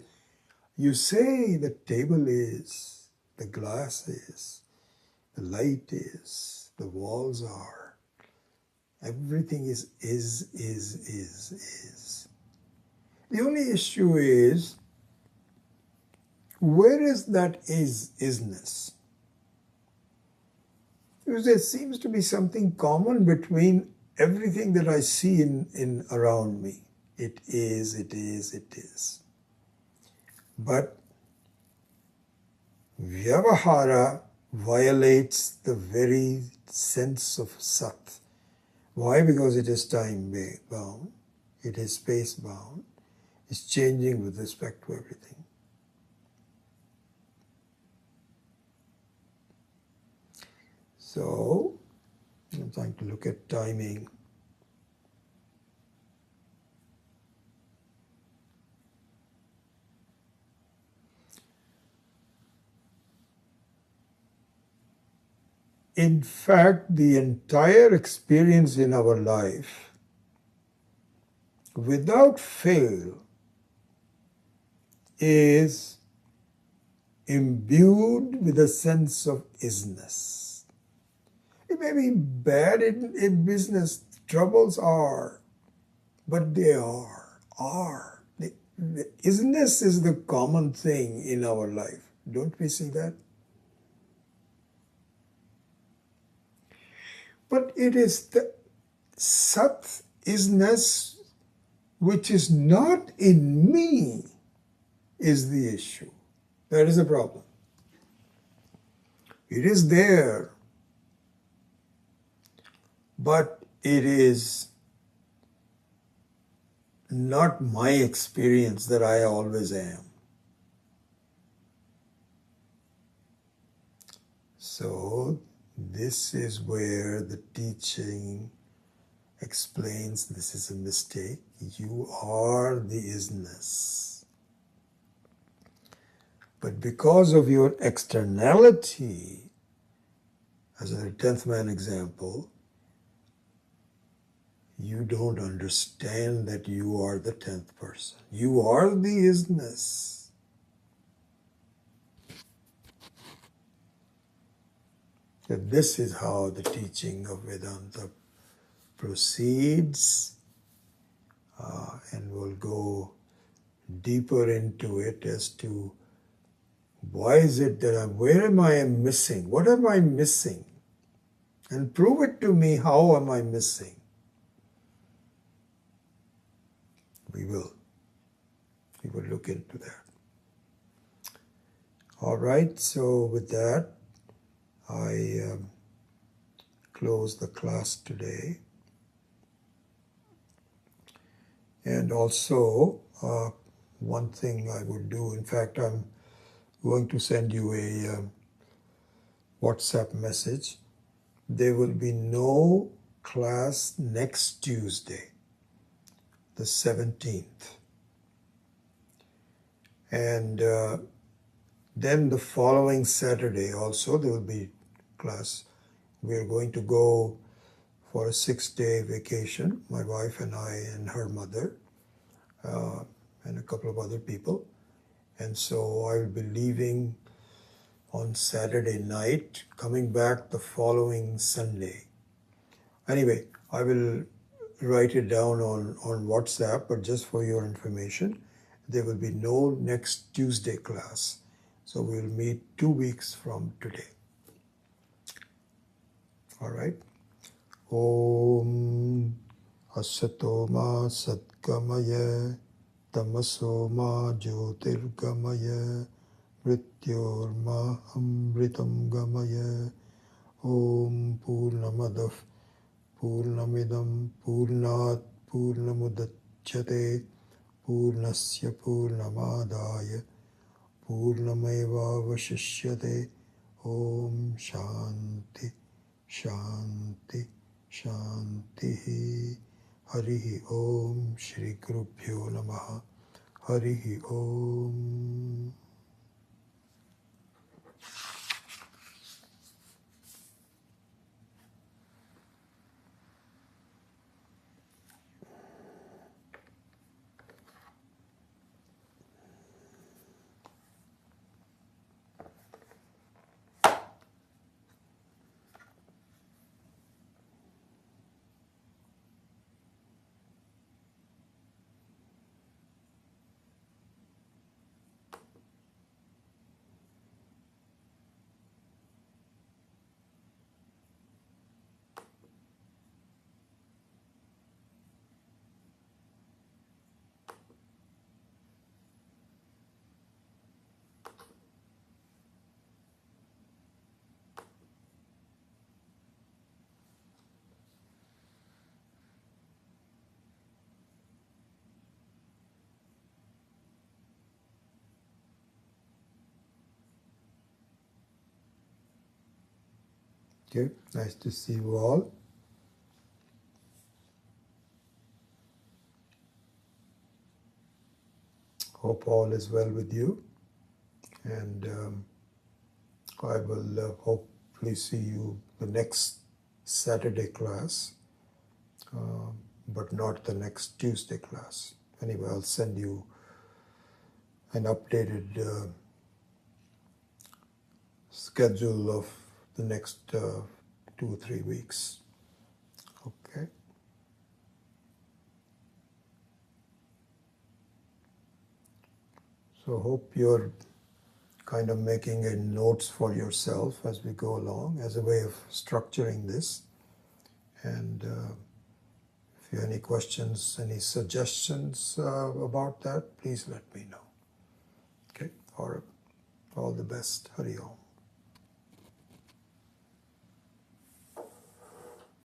You say the table is, the glass is, the light is, the walls are. Everything is. The only issue is, where is that isness? Because there seems to be something common between everything that I see in around me. It is, it is, it is. But Vyavahara violates the very sense of Sat. Why? Because it is time bound, it is space bound, it's changing with respect to everything. So, I'm trying to look at timing. In fact, the entire experience in our life, without fail, is imbued with a sense of isness. It may be bad in business, troubles are, but they are. The isness is the common thing in our life. Don't we see that? But it is the Sat isness which is not in me is the issue. That is the problem. It is there, but it is not my experience that I always am. So this is where the teaching explains this is a mistake. You are the isness. But because of your externality, as in the 10th man example, you don't understand that you are the 10th person. You are the isness. So this is how the teaching of Vedanta proceeds, and we'll go deeper into it as to why is it that where am I missing? What am I missing? And prove it to me, how am I missing? We will look into that. All right, so with that, I close the class today. And also, one thing I would do, in fact, I'm going to send you a WhatsApp message. There will be no class next Tuesday, the 17th. And then the following Saturday also there will be class. We're going to go for a 6-day vacation, my wife and I and her mother, and a couple of other people. And so I will be leaving on Saturday night, coming back the following Sunday. Anyway, I will write it down on WhatsApp, but just for your information, there will be no next Tuesday class. So we'll meet 2 weeks from today. All right. Om Asato Ma Satgamaya Tamaso Ma Jyotirgamaya Mrityorma Amritam Gamaya. Om Purnamadav Purnamidam Purnat Purnamudachyate Purnasya Purnamadaya Purnameva Vashishyate. Om Shanti Shanti Shanti. Harihi Om. Shri Gurubhyo Namaha. Harihi Om. Okay, nice to see you all. Hope all is well with you, and I will hopefully see you the next Saturday class, but not the next Tuesday class. Anyway, I'll send you an updated schedule of the next 2 or 3 weeks. Okay. So hope you're kind of making a notes for yourself as we go along as a way of structuring this. And if you have any questions, any suggestions about that, please let me know. Okay, all the best. Hari Om.